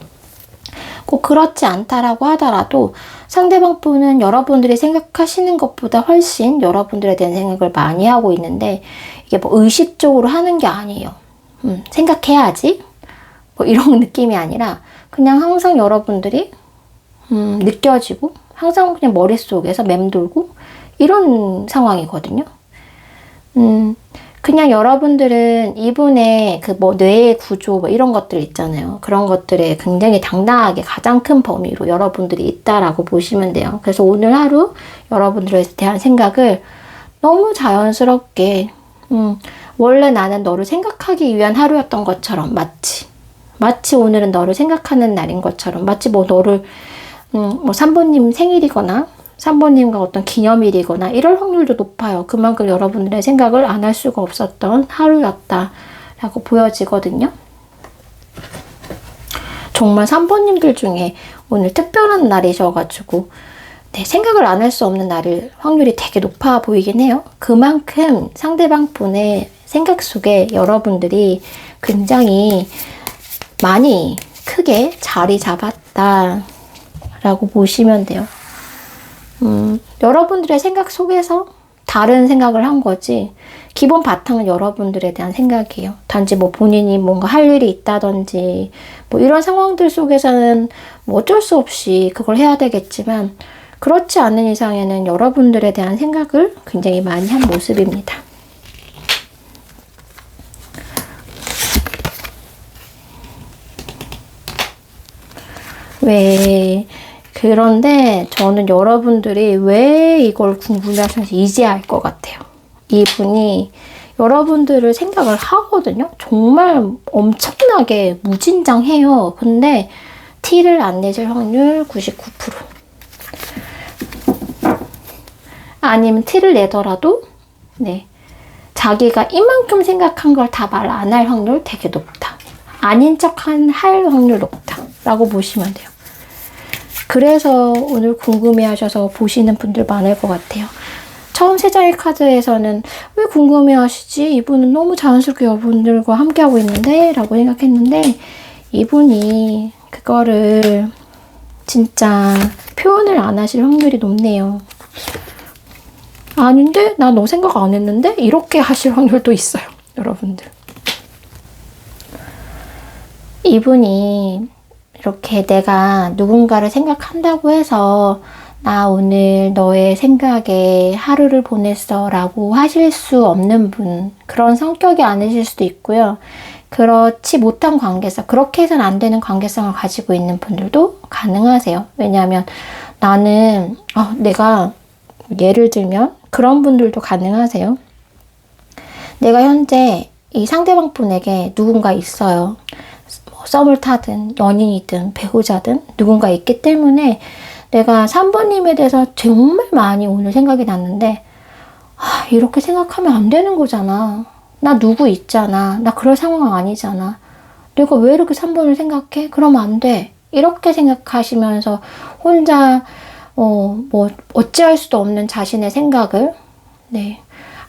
꼭 그렇지 않다라고 하더라도 상대방 분은 여러분들이 생각하시는 것보다 훨씬 여러분들에 대한 생각을 많이 하고 있는데, 이게 뭐 의식적으로 하는 게 아니에요. 생각해야지 뭐 이런 느낌이 아니라 그냥 항상 여러분들이 느껴지고 항상 그냥 머릿속에서 맴돌고 이런 상황이거든요. 그냥 여러분들은 이분의 그 뭐 뇌의 구조 뭐 이런 것들 있잖아요. 그런 것들에 굉장히 당당하게 가장 큰 범위로 여러분들이 있다라고 보시면 돼요. 그래서 오늘 하루 여러분들에 대한 생각을 너무 자연스럽게 원래 나는 너를 생각하기 위한 하루였던 것처럼 마치 오늘은 너를 생각하는 날인 것처럼, 마치 뭐 너를 뭐 3번님 생일이거나 3번님과 어떤 기념일이거나 이럴 확률도 높아요. 그만큼 여러분들의 생각을 안 할 수가 없었던 하루였다라고 보여지거든요. 정말 3번님들 중에 오늘 특별한 날이셔가지고 생각을 안 할 수 없는 날일 확률이 되게 높아 보이긴 해요. 그만큼 상대방 분의 생각 속에 여러분들이 굉장히 많이 크게 자리 잡았다라고 보시면 돼요. 여러분들의 생각 속에서 다른 생각을 한 거지, 기본 바탕은 여러분들에 대한 생각이에요. 단지 뭐 본인이 뭔가 할 일이 있다든지 뭐 이런 상황들 속에서는 뭐 어쩔 수 없이 그걸 해야 되겠지만, 그렇지 않은 이상에는 여러분들에 대한 생각을 굉장히 많이 한 모습입니다. 그런데 저는 여러분들이 왜 이걸 궁금해하시는지 이제 알 것 같아요. 이분이 여러분들을 생각을 하거든요. 정말 엄청나게 무진장해요. 근데 티를 안 내실 확률 99%. 아니면 티를 내더라도 자기가 이만큼 생각한 걸 다 말 안 할 확률 되게 높다. 아닌 척 할 확률 높다 라고 보시면 돼요. 그래서 오늘 궁금해하셔서 보시는 분들 많을 것 같아요. 처음 세 장의 카드에서는 왜 궁금해하시지? 이분은 너무 자연스럽게 여러분들과 함께하고 있는데 라고 생각했는데, 이분이 그거를 진짜 표현을 안 하실 확률이 높네요. 아닌데? 나 너 생각 안 했는데? 이렇게 하실 확률도 있어요. 여러분들. 이분이 이렇게 내가 누군가를 생각한다고 해서 나 오늘 너의 생각에 하루를 보냈어 라고 하실 수 없는 분, 그런 성격이 아니실 수도 있고요. 그렇지 못한 관계성, 그렇게 해서는 안 되는 관계성을 가지고 있는 분들도 가능하세요. 왜냐하면 나는 내가 예를 들면 그런 분들도 가능하세요. 내가 현재 이 상대방 분에게 누군가 있어요. 뭐 썸을 타든 연인이든 배우자든 누군가 있기 때문에 내가 3번님에 대해서 정말 많이 오늘 생각이 났는데, 이렇게 생각하면 안 되는 거잖아. 나 누구 있잖아. 나 그럴 상황 아니잖아. 내가 왜 이렇게 3번을 생각해? 그러면 안 돼. 이렇게 생각하시면서 혼자 뭐 어찌할 수도 없는 자신의 생각을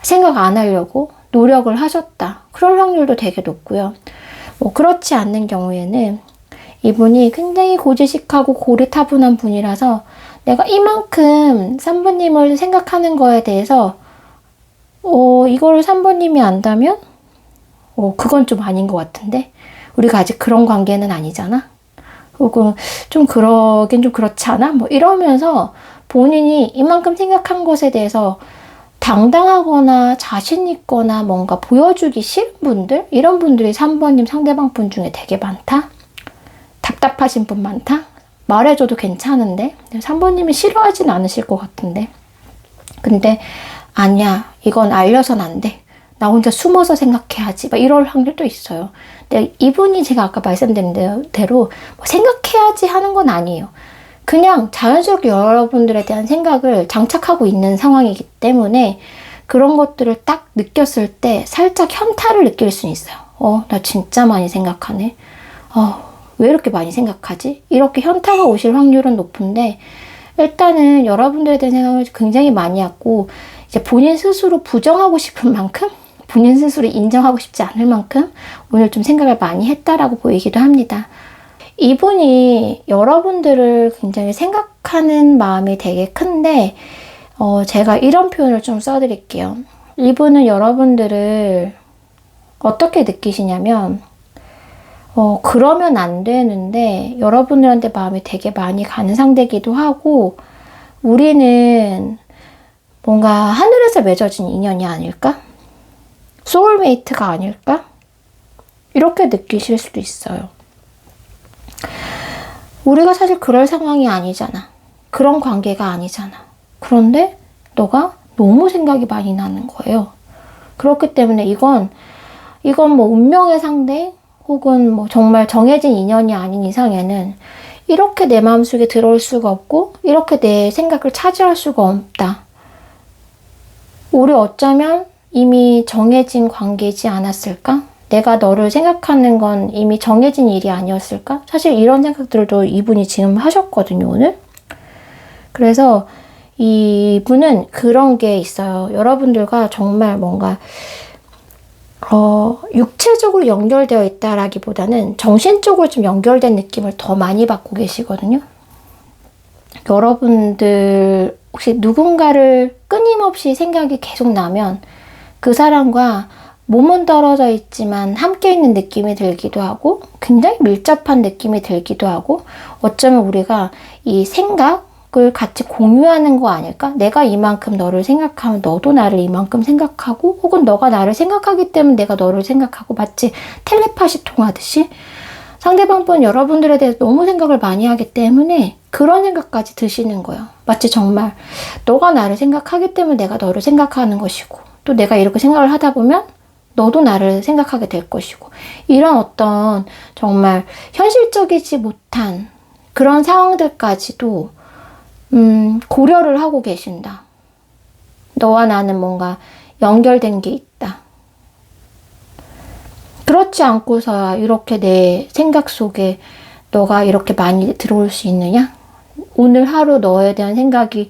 생각 안 하려고 노력을 하셨다. 그럴 확률도 되게 높고요. 뭐 그렇지 않는 경우에는 이분이 굉장히 고지식하고 고리타분한 분이라서 내가 이만큼 3번님을 생각하는 거에 대해서 이거를 3번님이 안다면 그건 좀 아닌 것 같은데 우리가 아직 그런 관계는 아니잖아. 혹은 좀 그러긴 좀 그렇지 않아? 뭐 이러면서 본인이 이만큼 생각한 것에 대해서 당당하거나 자신 있거나 뭔가 보여주기 싫은 분들, 이런 분들이 3번님 상대방 분 중에 되게 많다. 답답하신 분 많다. 말해줘도 괜찮은데 3번님이 싫어하진 않으실 것 같은데, 근데 아니야, 이건 알려선 안 돼. 나 혼자 숨어서 생각해야지. 막 이럴 확률도 있어요. 근데 이분이 제가 아까 말씀드린 대로 뭐 생각해야지 하는 건 아니에요. 그냥 자연스럽게 여러분들에 대한 생각을 장착하고 있는 상황이기 때문에 그런 것들을 딱 느꼈을 때 살짝 현타를 느낄 수 있어요. 나 진짜 많이 생각하네. 왜 이렇게 많이 생각하지? 이렇게 현타가 오실 확률은 높은데, 일단은 여러분들에 대한 생각을 굉장히 많이 하고 이제 본인 스스로 부정하고 싶은 만큼, 본인 스스로 인정하고 싶지 않을 만큼 오늘 좀 생각을 많이 했다라고 보이기도 합니다. 이분이 여러분들을 굉장히 생각하는 마음이 되게 큰데, 제가 이런 표현을 좀 써드릴게요. 이분은 여러분들을 어떻게 느끼시냐면, 그러면 안 되는데 여러분들한테 마음이 되게 많이 가는 상대기도 하고, 우리는 뭔가 하늘에서 맺어진 인연이 아닐까? 소울메이트가 아닐까? 이렇게 느끼실 수도 있어요. 우리가 사실 그럴 상황이 아니잖아. 그런 관계가 아니잖아. 그런데 너가 너무 생각이 많이 나는 거예요. 그렇기 때문에 이건 뭐 운명의 상대 혹은 뭐 정말 정해진 인연이 아닌 이상에는 이렇게 내 마음속에 들어올 수가 없고 이렇게 내 생각을 차지할 수가 없다. 우리 어쩌면 이미 정해진 관계이지 않았을까? 내가 너를 생각하는 건 이미 정해진 일이 아니었을까? 사실 이런 생각들도 이분이 지금 하셨거든요, 오늘. 그래서 이분은 그런 게 있어요. 여러분들과 정말 뭔가 육체적으로 연결되어 있다라기보다는 정신적으로 좀 연결된 느낌을 더 많이 받고 계시거든요. 여러분들 혹시 누군가를 끊임없이 생각이 계속 나면 그 사람과 몸은 떨어져 있지만 함께 있는 느낌이 들기도 하고 굉장히 밀접한 느낌이 들기도 하고, 어쩌면 우리가 이 생각을 같이 공유하는 거 아닐까? 내가 이만큼 너를 생각하면 너도 나를 이만큼 생각하고, 혹은 너가 나를 생각하기 때문에 내가 너를 생각하고, 마치 텔레파시 통하듯이 상대방 분 여러분들에 대해서 너무 생각을 많이 하기 때문에 그런 생각까지 드시는 거예요. 마치 정말 너가 나를 생각하기 때문에 내가 너를 생각하는 것이고, 또 내가 이렇게 생각을 하다 보면 너도 나를 생각하게 될 것이고, 이런 어떤 정말 현실적이지 못한 그런 상황들까지도 고려를 하고 계신다. 너와 나는 뭔가 연결된 게 있다. 그렇지 않고서야 이렇게 내 생각 속에 너가 이렇게 많이 들어올 수 있느냐? 오늘 하루 너에 대한 생각이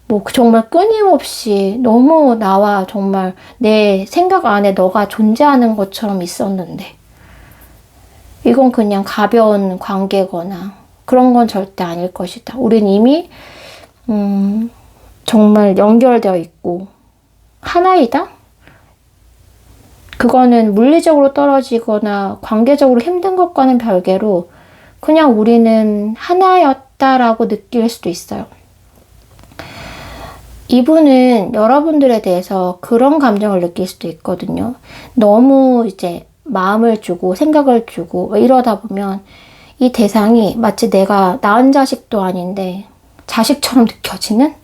뭐 정말 끊임없이 너무 나와 정말 내 생각 안에 너가 존재하는 것처럼 있었는데, 이건 그냥 가벼운 관계거나 그런 건 절대 아닐 것이다. 우린 이미 정말 연결되어 있고 하나이다? 그거는 물리적으로 떨어지거나 관계적으로 힘든 것과는 별개로 그냥 우리는 하나였다라고 느낄 수도 있어요. 이분은 여러분들에 대해서 그런 감정을 느낄 수도 있거든요. 너무 이제 마음을 주고 생각을 주고 이러다 보면 이 대상이 마치 내가 낳은 자식도 아닌데 자식처럼 느껴지는?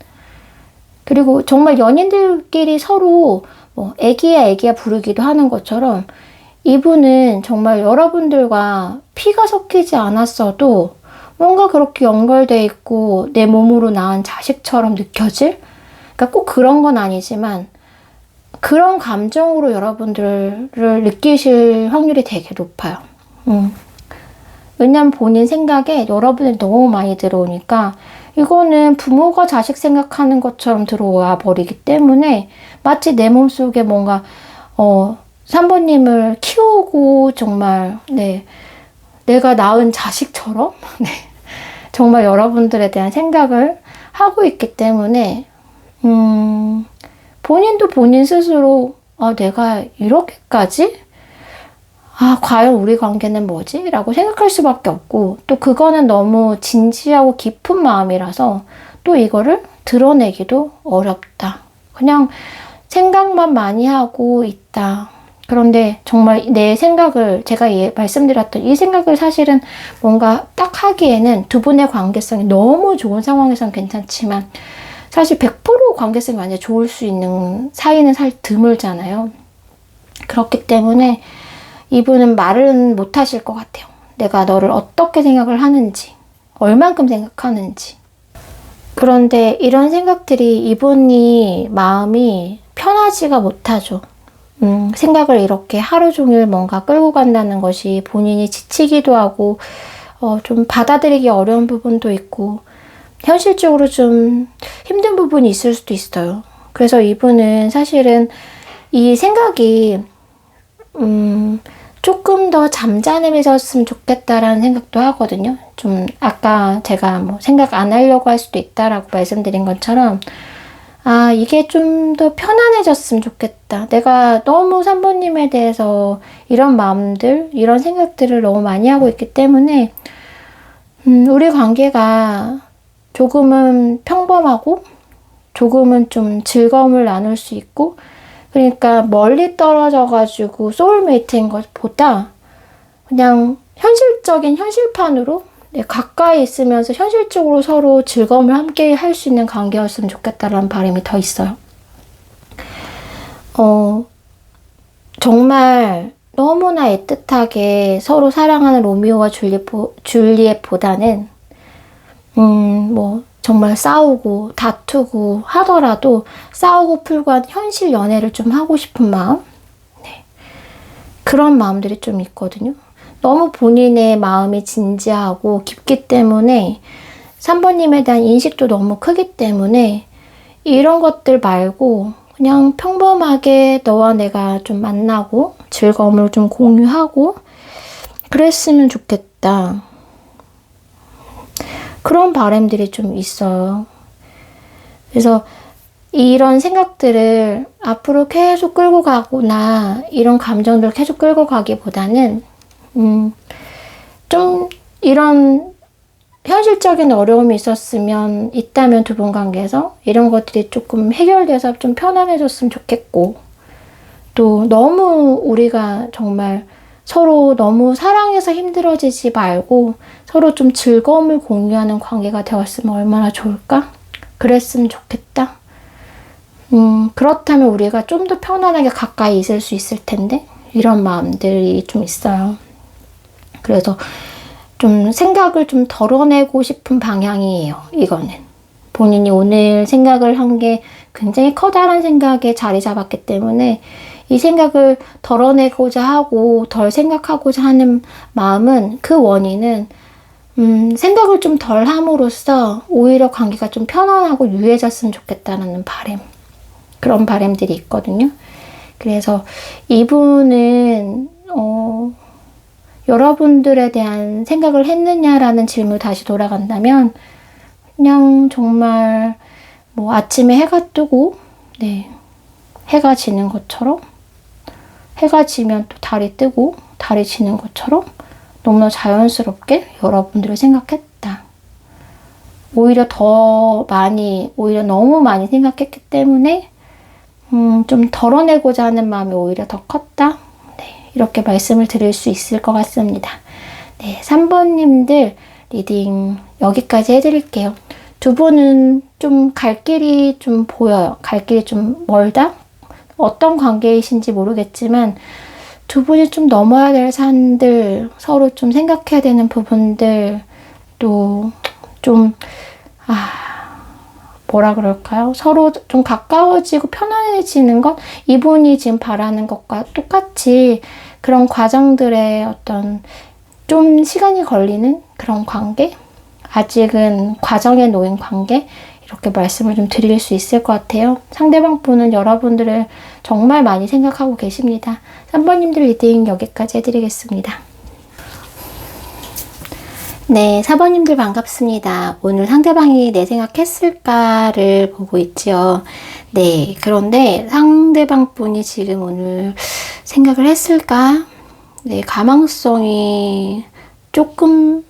그리고 정말 연인들끼리 서로 뭐 애기야 애기야 부르기도 하는 것처럼 이분은 정말 여러분들과 피가 섞이지 않았어도 뭔가 그렇게 연결돼 있고 내 몸으로 낳은 자식처럼 느껴질? 그러니까 꼭 그런 건 아니지만 그런 감정으로 여러분들을 느끼실 확률이 되게 높아요. 왜냐면 본인 생각에 여러분이 너무 많이 들어오니까 이거는 부모가 자식 생각하는 것처럼 들어와 버리기 때문에 마치 내 몸속에 뭔가 산모님을 키우고 정말 내가 낳은 자식처럼 정말 여러분들에 대한 생각을 하고 있기 때문에 본인도 본인 스스로 내가 이렇게까지? 과연 우리 관계는 뭐지? 라고 생각할 수밖에 없고 또 그거는 너무 진지하고 깊은 마음이라서 또 이거를 드러내기도 어렵다. 그냥 생각만 많이 하고 있다. 그런데 정말 내 생각을 제가 말씀드렸던 이 생각을 사실은 뭔가 딱 하기에는 두 분의 관계성이 너무 좋은 상황에선 괜찮지만 사실 100% 관계성이 완전 좋을 수 있는 사이는 사실 드물잖아요. 그렇기 때문에 이분은 말은 못 하실 것 같아요. 내가 너를 어떻게 생각을 하는지, 얼만큼 생각하는지. 그런데 이런 생각들이 이분이 마음이 편하지가 못하죠. 생각을 이렇게 하루 종일 뭔가 끌고 간다는 것이 본인이 지치기도 하고 좀 받아들이기 어려운 부분도 있고 현실적으로 좀 힘든 부분이 있을 수도 있어요. 그래서 이분은 사실은 이 생각이 조금 더 잠잠해졌으면 좋겠다라는 생각도 하거든요. 좀 아까 제가 뭐 생각 안 하려고 할 수도 있다라고 말씀드린 것처럼 이게 좀 더 편안해졌으면 좋겠다. 내가 너무 산모님에 대해서 이런 마음들, 이런 생각들을 너무 많이 하고 있기 때문에 우리 관계가 조금은 평범하고 조금은 좀 즐거움을 나눌 수 있고 그러니까 멀리 떨어져가지고 소울메이트인 것보다 그냥 현실적인 현실판으로 가까이 있으면서 현실적으로 서로 즐거움을 함께 할 수 있는 관계였으면 좋겠다라는 바람이 더 있어요. 정말 너무나 애틋하게 서로 사랑하는 로미오와 줄리엣보다는 뭐 정말 싸우고 다투고 하더라도 싸우고 풀고 한 현실 연애를 좀 하고 싶은 마음? 그런 마음들이 좀 있거든요. 너무 본인의 마음이 진지하고 깊기 때문에 산모님에 대한 인식도 너무 크기 때문에 이런 것들 말고 그냥 평범하게 너와 내가 좀 만나고 즐거움을 좀 공유하고 그랬으면 좋겠다. 그런 바람들이 좀 있어요. 그래서 이런 생각들을 앞으로 계속 끌고 가거나 이런 감정들을 계속 끌고 가기보다는 좀 이런 현실적인 어려움이 있다면 두 분 관계에서 이런 것들이 조금 해결돼서 좀 편안해졌으면 좋겠고 또 너무 우리가 정말 서로 너무 사랑해서 힘들어지지 말고 서로 좀 즐거움을 공유하는 관계가 되었으면 얼마나 좋을까? 그랬으면 좋겠다. 그렇다면 우리가 좀 더 편안하게 가까이 있을 수 있을 텐데 이런 마음들이 좀 있어요. 그래서 좀 생각을 좀 덜어내고 싶은 방향이에요. 이거는. 본인이 오늘 생각을 한 게 굉장히 커다란 생각에 자리 잡았기 때문에 이 생각을 덜어내고자 하고 덜 생각하고자 하는 마음은 그 원인은 생각을 좀 덜 함으로써 오히려 관계가 좀 편안하고 유해졌으면 좋겠다는 바람. 그런 바람들이 있거든요. 그래서 이분은 여러분들에 대한 생각을 했느냐라는 질문을 다시 돌아간다면 그냥 정말 뭐 아침에 해가 뜨고 해가 지는 것처럼 해가 지면 또 달이 뜨고 달이 지는 것처럼 너무나 자연스럽게 여러분들을 생각했다. 오히려 오히려 너무 많이 생각했기 때문에 좀 덜어내고자 하는 마음이 오히려 더 컸다. 이렇게 말씀을 드릴 수 있을 것 같습니다. 3번님들 리딩 여기까지 해드릴게요. 두 분은 좀 갈 길이 좀 보여요. 갈 길이 좀 멀다? 어떤 관계이신지 모르겠지만 두 분이 좀 넘어야 될 산들, 서로 좀 생각해야 되는 부분들, 또 좀 뭐라 그럴까요? 서로 좀 가까워지고 편안해지는 것? 이분이 지금 바라는 것과 똑같이 그런 과정들의 어떤 좀 시간이 걸리는 그런 관계? 아직은 과정에 놓인 관계? 이렇게 말씀을 좀 드릴 수 있을 것 같아요. 상대방 분은 여러분들을 정말 많이 생각하고 계십니다. 3번님들 리딩 여기까지 해드리겠습니다. 네, 4번님들 반갑습니다. 오늘 상대방이 내 생각했을까를 보고 있지요. 네, 그런데 상대방 분이 지금 오늘 생각을 했을까? 네, 가망성이 조금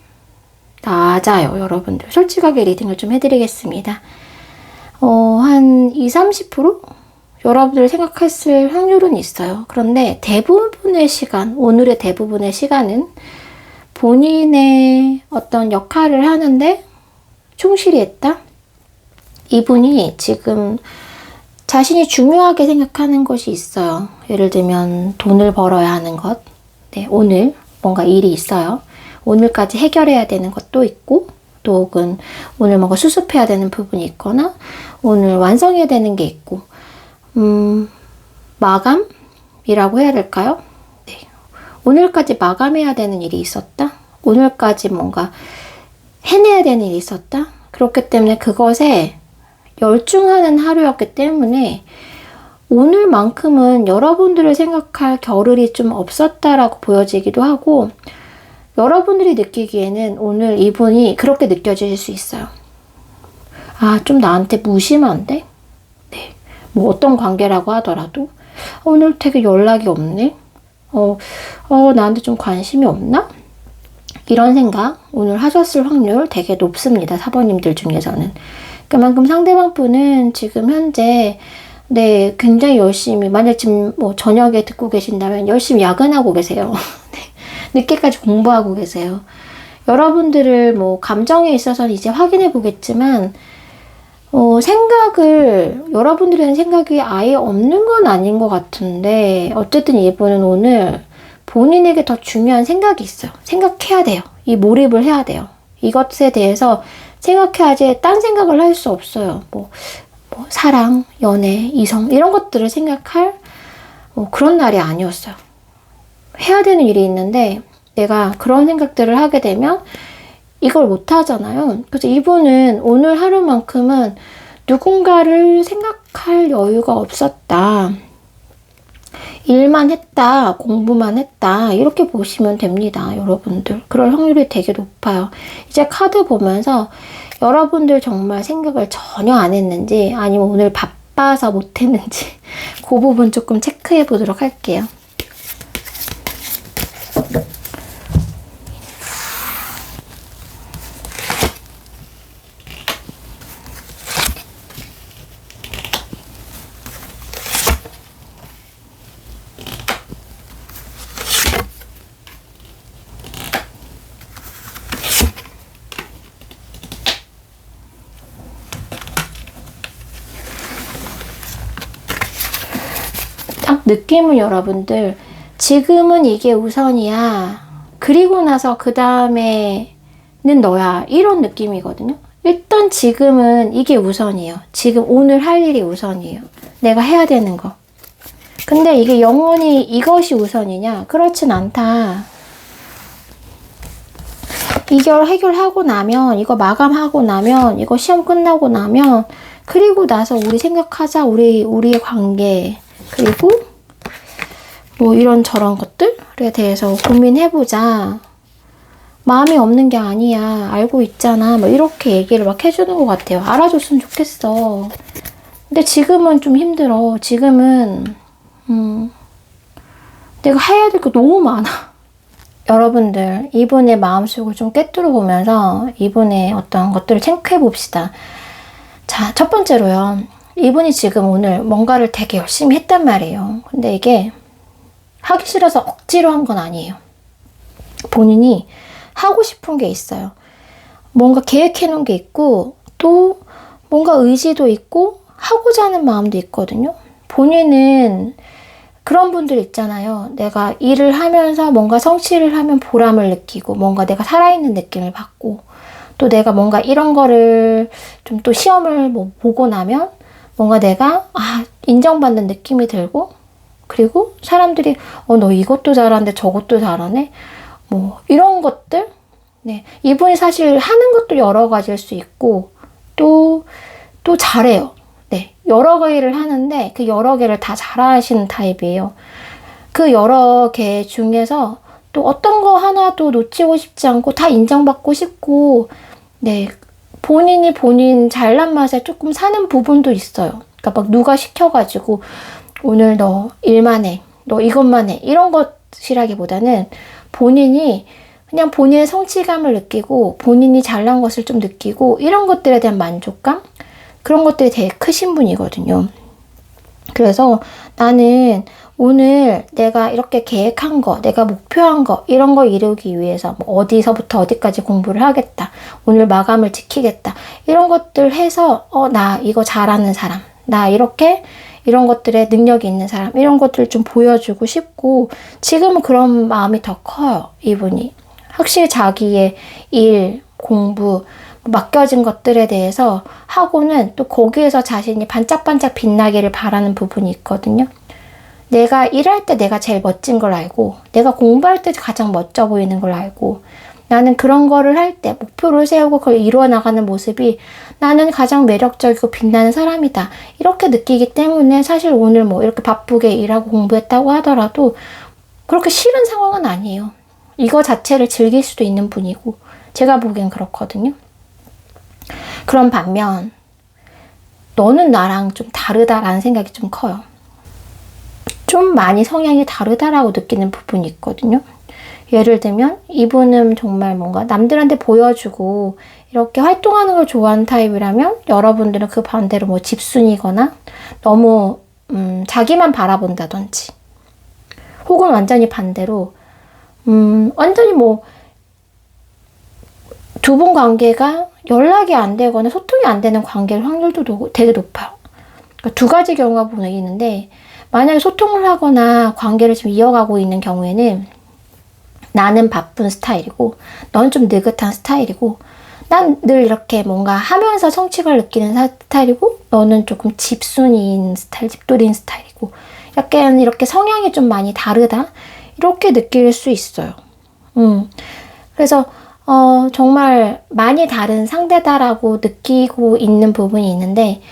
낮아요, 여러분들. 솔직하게 리딩을 좀 해드리겠습니다. 한 20-30%? 여러분들 생각했을 확률은 있어요. 그런데 대부분의 시간, 오늘의 대부분의 시간은 본인의 어떤 역할을 하는데 충실히 했다? 이분이 지금 자신이 중요하게 생각하는 것이 있어요. 예를 들면 돈을 벌어야 하는 것. 네, 오늘 뭔가 일이 있어요. 오늘까지 해결해야 되는 것도 있고, 또 혹은 오늘 뭔가 수습해야 되는 부분이 있거나 오늘 완성해야 되는 게 있고, 마감이라고 해야 될까요? 네. 오늘까지 마감해야 되는 일이 있었다? 오늘까지 뭔가 해내야 되는 일이 있었다? 그렇기 때문에 그것에 열중하는 하루였기 때문에 오늘만큼은 여러분들을 생각할 겨를이 좀 없었다라고 보여지기도 하고, 여러분들이 느끼기에는 오늘 이분이 그렇게 느껴질 수 있어요. 좀 나한테 무심한데? 네. 뭐 어떤 관계라고 하더라도 오늘 되게 연락이 없네? 나한테 좀 관심이 없나? 이런 생각 오늘 하셨을 확률 되게 높습니다. 4번님들 중에서는. 그만큼 상대방 분은 지금 현재 네, 굉장히 열심히, 만약 지금 뭐 저녁에 듣고 계신다면 열심히 야근하고 계세요. 늦게까지 공부하고 계세요. 여러분들을 뭐 감정에 있어서는 이제 확인해 보겠지만 여러분들의 생각이 아예 없는 건 아닌 것 같은데, 어쨌든 이분은 오늘 본인에게 더 중요한 생각이 있어요. 생각해야 돼요. 이 몰입을 해야 돼요. 이것에 대해서 생각해야지 딴 생각을 할 수 없어요. 뭐 사랑, 연애, 이성 이런 것들을 생각할 그런 날이 아니었어요. 해야 되는 일이 있는데 내가 그런 생각들을 하게 되면 이걸 못 하잖아요. 그래서 이분은 오늘 하루만큼은 누군가를 생각할 여유가 없었다. 일만 했다, 공부만 했다, 이렇게 보시면 됩니다, 여러분들. 그럴 확률이 되게 높아요. 이제 카드 보면서 여러분들 정말 생각을 전혀 안 했는지, 아니면 오늘 바빠서 못 했는지, 그 부분 조금 체크해 보도록 할게요. 딱 느낌은 여러분들 지금은 이게 우선이야, 그리고 나서 그 다음에는 너야, 이런 느낌이거든요. 일단 지금은 이게 우선이에요. 지금 오늘 할 일이 우선이에요. 내가 해야 되는 거. 근데 이게 영원히 이것이 우선이냐? 그렇진 않다. 이걸 해결하고 나면, 이거 마감하고 나면, 이거 시험 끝나고 나면, 그리고 나서 우리 생각하자. 우리의 관계. 그리고 뭐 이런저런 것들에 대해서 고민해보자. 마음이 없는 게 아니야. 알고 있잖아. 뭐 이렇게 얘기를 막 해주는 것 같아요. 알아줬으면 좋겠어. 근데 지금은 좀 힘들어. 지금은 내가 해야 될 거 너무 많아. 여러분들, 이분의 마음속을 좀 꿰뚫어 보면서 이분의 어떤 것들을 체크해 봅시다. 자, 첫 번째로요. 이분이 지금 오늘 뭔가를 되게 열심히 했단 말이에요. 근데 이게 하기 싫어서 억지로 한 건 아니에요. 본인이 하고 싶은 게 있어요. 뭔가 계획해 놓은 게 있고, 또 뭔가 의지도 있고 하고자 하는 마음도 있거든요. 본인은 그런 분들 있잖아요. 내가 일을 하면서 뭔가 성취를 하면 보람을 느끼고 뭔가 내가 살아있는 느낌을 받고 또 내가 뭔가 이런 거를 좀 또 시험을 뭐 보고 나면 뭔가 내가 인정받는 느낌이 들고 그리고 사람들이 너 이것도 잘하는데 저것도 잘하네 뭐 이런 것들 네 이분이 사실 하는 것도 여러 가지일 수 있고 또 잘해요. 네 여러 개를 하는데 그 여러 개를 다 잘하시는 타입이에요. 그 여러 개 중에서 또 어떤 거 하나도 놓치고 싶지 않고 다 인정받고 싶고 네 본인이 본인 잘난 맛에 조금 사는 부분도 있어요. 그러니까 막 누가 시켜가지고 오늘 너 일만 해, 너 이것만 해 이런 것이라기보다는 본인이 그냥 본인의 성취감을 느끼고 본인이 잘난 것을 좀 느끼고 이런 것들에 대한 만족감 그런 것들이 되게 크신 분이거든요. 그래서 나는 오늘 내가 이렇게 계획한 거, 내가 목표한 거 이런 거 이루기 위해서 뭐 어디서부터 어디까지 공부를 하겠다. 오늘 마감을 지키겠다. 이런 것들 해서 나 이거 잘하는 사람. 나 이렇게 이런 것들에 능력이 있는 사람. 이런 것들을 좀 보여주고 싶고 지금은 그런 마음이 더 커요. 이분이. 확실히 자기의 일, 공부 맡겨진 것들에 대해서 하고는 또 거기에서 자신이 반짝반짝 빛나기를 바라는 부분이 있거든요. 내가 일할 때 내가 제일 멋진 걸 알고 내가 공부할 때 가장 멋져 보이는 걸 알고 나는 그런 거를 할 때 목표를 세우고 그걸 이루어 나가는 모습이 나는 가장 매력적이고 빛나는 사람이다. 이렇게 느끼기 때문에 사실 오늘 뭐 이렇게 바쁘게 일하고 공부했다고 하더라도 그렇게 싫은 상황은 아니에요. 이거 자체를 즐길 수도 있는 분이고 제가 보기엔 그렇거든요. 그런 반면 너는 나랑 좀 다르다라는 생각이 좀 커요. 좀 많이 성향이 다르다라고 느끼는 부분이 있거든요. 예를 들면 이분은 정말 뭔가 남들한테 보여주고 이렇게 활동하는 걸 좋아하는 타입이라면 여러분들은 그 반대로 뭐 집순이거나 너무 자기만 바라본다든지 혹은 완전히 반대로 완전히 뭐 두 분 관계가 연락이 안 되거나 소통이 안 되는 관계일 확률도 되게 높아요. 그러니까 두 가지 경우가 보이는데 만약에 소통을 하거나 관계를 지금 이어가고 있는 경우에는 나는 바쁜 스타일이고 넌 좀 느긋한 스타일이고 난 늘 이렇게 뭔가 하면서 성취감을 느끼는 스타일이고 너는 조금 집순이인 스타일, 집돌이인 스타일이고 약간 이렇게 성향이 좀 많이 다르다 이렇게 느낄 수 있어요. 그래서 정말 많이 다른 상대다라고 느끼고 있는 부분이 있는데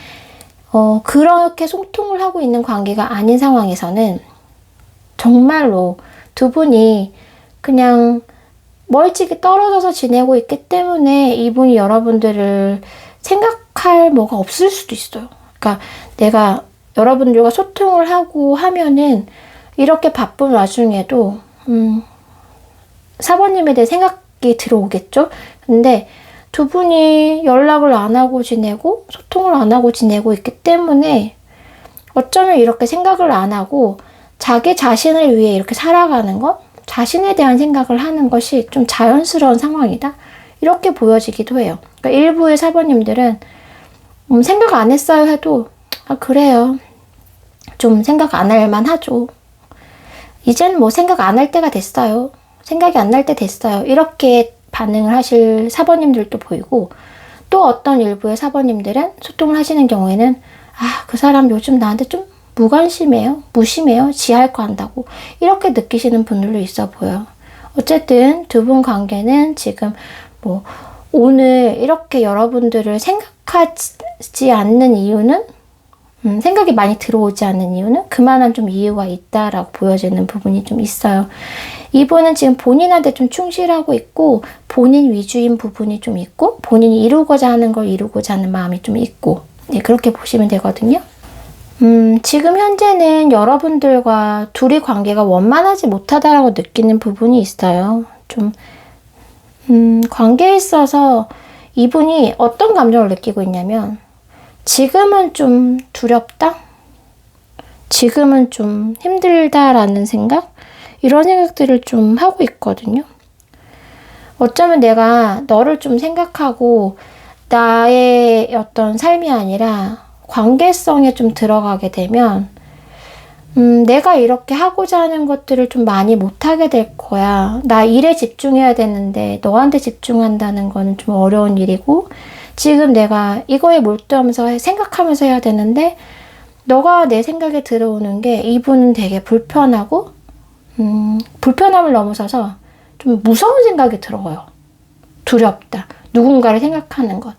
그렇게 소통을 하고 있는 관계가 아닌 상황에서는 정말로 두 분이 그냥 멀찍이 떨어져서 지내고 있기 때문에 이분이 여러분들을 생각할 뭐가 없을 수도 있어요. 그러니까 내가 여러분들과 소통을 하고 하면은 이렇게 바쁜 와중에도 사모님에 대해 생각이 들어오겠죠? 근데 두 분이 연락을 안 하고 지내고 소통을 안 하고 지내고 있기 때문에 어쩌면 이렇게 생각을 안 하고 자기 자신을 위해 이렇게 살아가는 것, 자신에 대한 생각을 하는 것이 좀 자연스러운 상황이다. 이렇게 보여지기도 해요. 그러니까 일부의 사모님들은 생각 안 했어요 해도 그래요. 좀 생각 안 할 만하죠. 이젠 뭐 생각 안 할 때가 됐어요. 생각이 안 날 때 됐어요. 이렇게 반응을 하실 사모님들도 보이고 또 어떤 일부의 사모님들은 소통을 하시는 경우에는 그 사람 요즘 나한테 좀 무관심해요. 무심해요. 지 할 거 한다고. 이렇게 느끼시는 분들도 있어 보여요. 어쨌든 두 분 관계는 지금 뭐 오늘 이렇게 여러분들을 생각하지 않는 이유는 생각이 많이 들어오지 않는 이유는 그만한 좀 이유가 있다라고 보여지는 부분이 좀 있어요. 이분은 지금 본인한테 좀 충실하고 있고 본인 위주인 부분이 좀 있고 본인이 이루고자 하는 걸 이루고자 하는 마음이 좀 있고 네, 그렇게 보시면 되거든요. 지금 현재는 여러분들과 둘이 관계가 원만하지 못하다라고 느끼는 부분이 있어요. 좀 관계에 있어서 이분이 어떤 감정을 느끼고 있냐면 지금은 좀 두렵다? 지금은 좀 힘들다라는 생각? 이런 생각들을 좀 하고 있거든요. 어쩌면 내가 너를 좀 생각하고 나의 어떤 삶이 아니라 관계성에 좀 들어가게 되면 내가 이렇게 하고자 하는 것들을 좀 많이 못하게 될 거야. 나 일에 집중해야 되는데 너한테 집중한다는 거는 좀 어려운 일이고, 지금 내가 이거에 몰두하면서 생각하면서 해야 되는데 너가 내 생각에 들어오는 게 이분은 되게 불편하고 불편함을 넘어서서 좀 무서운 생각이 들어요. 두렵다. 누군가를 생각하는 것.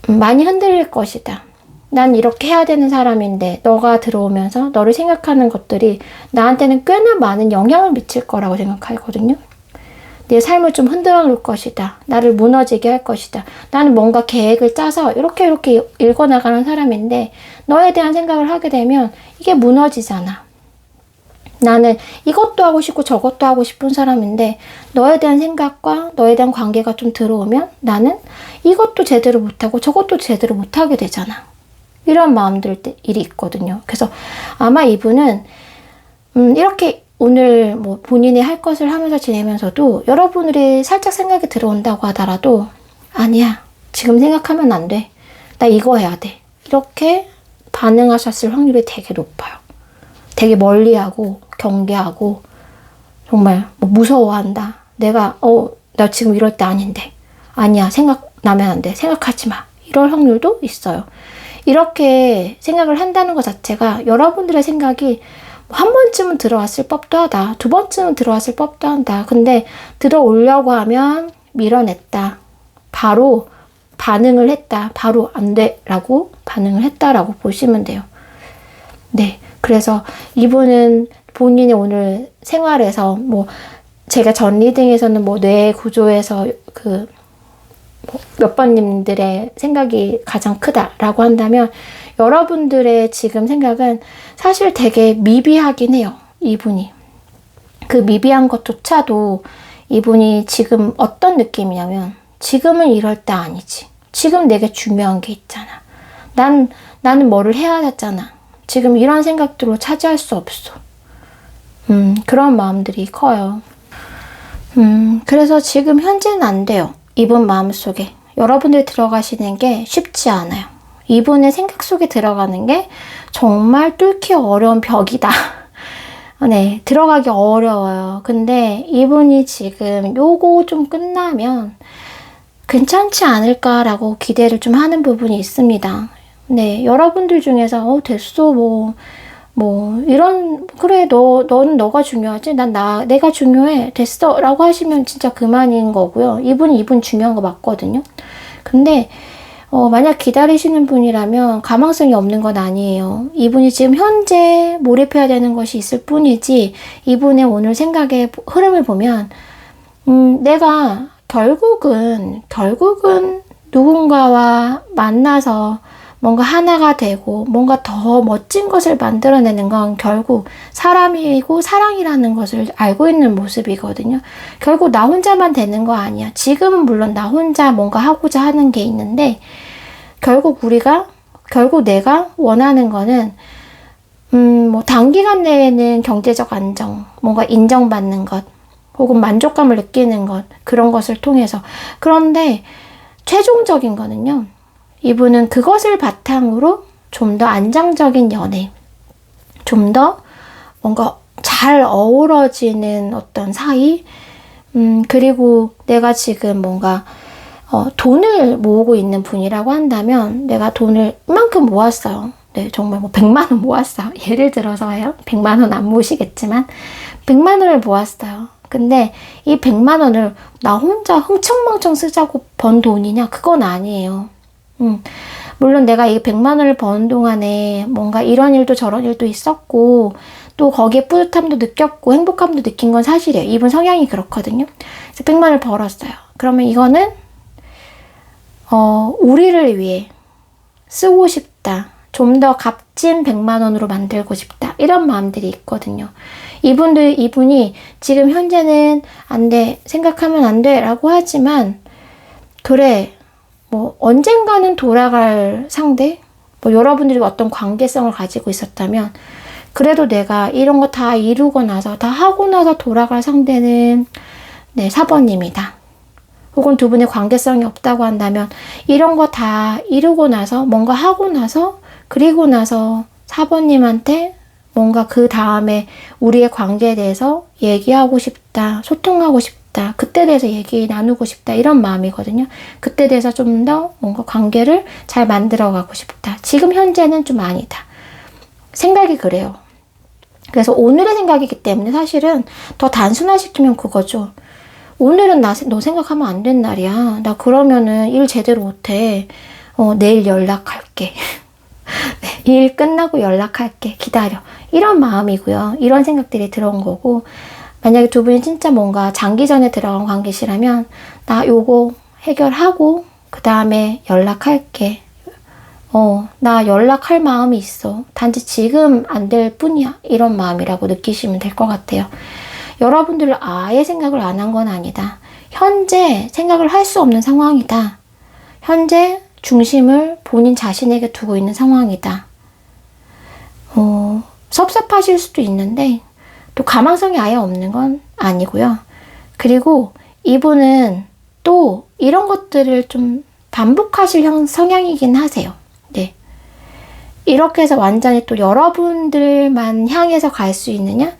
많이 흔들릴 것이다. 난 이렇게 해야 되는 사람인데 너가 들어오면서 너를 생각하는 것들이 나한테는 꽤나 많은 영향을 미칠 거라고 생각하거든요. 내 삶을 좀 흔들어 놓을 것이다. 나를 무너지게 할 것이다. 나는 뭔가 계획을 짜서 이렇게 읽어나가는 사람인데 너에 대한 생각을 하게 되면 이게 무너지잖아. 나는 이것도 하고 싶고 저것도 하고 싶은 사람인데 너에 대한 생각과 너에 대한 관계가 좀 들어오면 나는 이것도 제대로 못하고 저것도 제대로 못하게 되잖아. 이런 마음들이 있거든요. 그래서 아마 이분은 이렇게 오늘 뭐 본인이 할 것을 하면서 지내면서도 여러분들이 살짝 생각이 들어온다고 하더라도 아니야. 지금 생각하면 안 돼. 나 이거 해야 돼. 이렇게 반응하셨을 확률이 되게 높아요. 되게 멀리하고 경계하고 정말 뭐 무서워한다. 내가 나 지금 이럴 때 아닌데. 아니야. 생각나면 안 돼. 생각하지 마. 이럴 확률도 있어요. 이렇게 생각을 한다는 것 자체가 여러분들의 생각이 한 번쯤은 들어왔을 법도 하다. 두 번쯤은 들어왔을 법도 한다. 근데 들어오려고 하면 밀어냈다. 바로 반응을 했다. 바로 안 돼. 라고 반응을 했다라고 보시면 돼요. 네. 그래서 이분은 본인이 오늘 생활에서 뭐 제가 전 리딩에서는 뭐 뇌 구조에서 몇 번님들의 생각이 가장 크다라고 한다면 여러분들의 지금 생각은 사실 되게 미비하긴 해요. 이분이. 그 미비한 것조차도 이분이 지금 어떤 느낌이냐면 지금은 이럴 때 아니지. 지금 내게 중요한 게 있잖아. 나는 뭐를 해야 했잖아. 지금 이런 생각들로 차지할 수 없어. 그런 마음들이 커요. 그래서 지금 현재는 안 돼요. 이분 마음속에. 여러분들이 들어가시는 게 쉽지 않아요. 이분의 생각 속에 들어가는 게 정말 뚫기 어려운 벽이다. 네, 들어가기 어려워요. 근데 이분이 지금 요거 좀 끝나면 괜찮지 않을까라고 기대를 좀 하는 부분이 있습니다. 네, 여러분들 중에서 됐어 그래 너는 너가 중요하지 내가 중요해 됐어 라고 하시면 진짜 그만인 거고요. 이분 중요한 거 맞거든요. 근데 만약 기다리시는 분이라면 가망성이 없는 건 아니에요. 이분이 지금 현재 몰입해야 되는 것이 있을 뿐이지 이분의 오늘 생각의 흐름을 보면 내가 결국은 누군가와 만나서 뭔가 하나가 되고 뭔가 더 멋진 것을 만들어내는 건 결국 사람이고 사랑이라는 것을 알고 있는 모습이거든요. 결국 나 혼자만 되는 거 아니야. 지금은 물론 나 혼자 뭔가 하고자 하는 게 있는데 결국 내가 원하는 거는 뭐 단기간 내에는 경제적 안정, 뭔가 인정받는 것, 혹은 만족감을 느끼는 것, 그런 것을 통해서. 그런데 최종적인 거는요. 이분은 그것을 바탕으로 좀 더 안정적인 연애, 좀 더 뭔가 잘 어우러지는 어떤 사이, 그리고 내가 지금 뭔가 돈을 모으고 있는 분이라고 한다면 내가 돈을 이만큼 모았어요. 네, 정말 뭐 100만 원 모았어요. 예를 들어서요. 100만 원 안 모으시겠지만 100만 원을 모았어요. 근데 이 100만 원을 나 혼자 흥청망청 쓰자고 번 돈이냐? 그건 아니에요. 물론 내가 이 100만 원을 버는 동안에 뭔가 이런 일도 저런 일도 있었고 또 거기에 뿌듯함도 느꼈고 행복함도 느낀 건 사실이에요. 이분 성향이 그렇거든요. 그래서 100만 원을 벌었어요. 그러면 이거는 우리를 위해 쓰고 싶다. 좀 더 값진 100만 원으로 만들고 싶다. 이런 마음들이 있거든요. 이분이 지금 현재는 안 돼. 생각하면 안 돼. 라고 하지만 그래. 뭐 언젠가는 돌아갈 상대? 뭐 여러분들이 어떤 관계성을 가지고 있었다면 그래도 내가 이런 거 다 이루고 나서 다 하고 나서 돌아갈 상대는 4번님이다. 혹은 두 분의 관계성이 없다고 한다면 이런 거 다 이루고 나서 뭔가 하고 나서 그리고 나서 4번님한테 뭔가 그 다음에 우리의 관계에 대해서 얘기하고 싶다, 소통하고 싶다, 그때 대해서 얘기 나누고 싶다, 이런 마음이거든요. 그때 대해서 좀 더 뭔가 관계를 잘 만들어가고 싶다. 지금 현재는 좀 아니다. 생각이 그래요. 그래서 오늘의 생각이기 때문에 사실은 더 단순화시키면 그거죠. 오늘은 너 생각하면 안 된 날이야. 나 그러면은 일 제대로 못해. 내일 연락할게. 네, 일 끝나고 연락할게. 기다려. 이런 마음이고요. 이런 생각들이 들어온 거고, 만약에 두 분이 진짜 뭔가 장기전에 들어간 관계시라면 나 요거 해결하고 그 다음에 연락할게. 나 연락할 마음이 있어. 단지 지금 안 될 뿐이야. 이런 마음이라고 느끼시면 될 것 같아요. 여러분들 아예 생각을 안 한 건 아니다. 현재 생각을 할 수 없는 상황이다. 현재 중심을 본인 자신에게 두고 있는 상황이다. 섭섭하실 수도 있는데 또 가망성이 아예 없는 건 아니고요. 그리고 이분은 또 이런 것들을 좀 반복하실 성향이긴 하세요. 네. 이렇게 해서 완전히 또 여러분들만 향해서 갈 수 있느냐?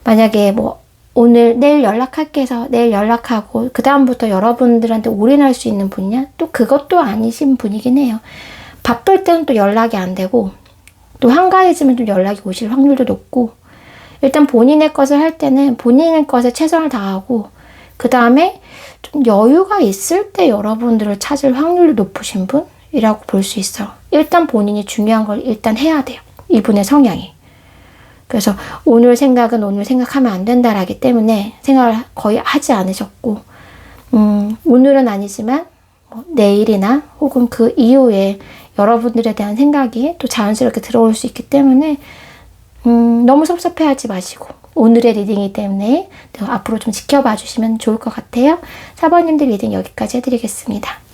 만약에 뭐 내일 연락할게 해서 내일 연락하고 그 다음부터 여러분들한테 올인할 수 있는 분이냐? 또 그것도 아니신 분이긴 해요. 바쁠 때는 또 연락이 안 되고 또 한가해지면 좀 연락이 오실 확률도 높고, 일단 본인의 것을 할 때는 본인의 것에 최선을 다하고 그 다음에 좀 여유가 있을 때 여러분들을 찾을 확률이 높으신 분이라고 볼 수 있어요. 일단 본인이 중요한 걸 일단 해야 돼요. 이분의 성향이. 그래서 오늘 생각은 오늘 생각하면 안 된다라기 때문에 생각을 거의 하지 않으셨고, 오늘은 아니지만 내일이나 혹은 그 이후에 여러분들에 대한 생각이 또 자연스럽게 들어올 수 있기 때문에 너무 섭섭해하지 마시고, 오늘의 리딩이기 때문에 앞으로 좀 지켜봐 주시면 좋을 것 같아요. 4번님들 리딩 여기까지 해드리겠습니다.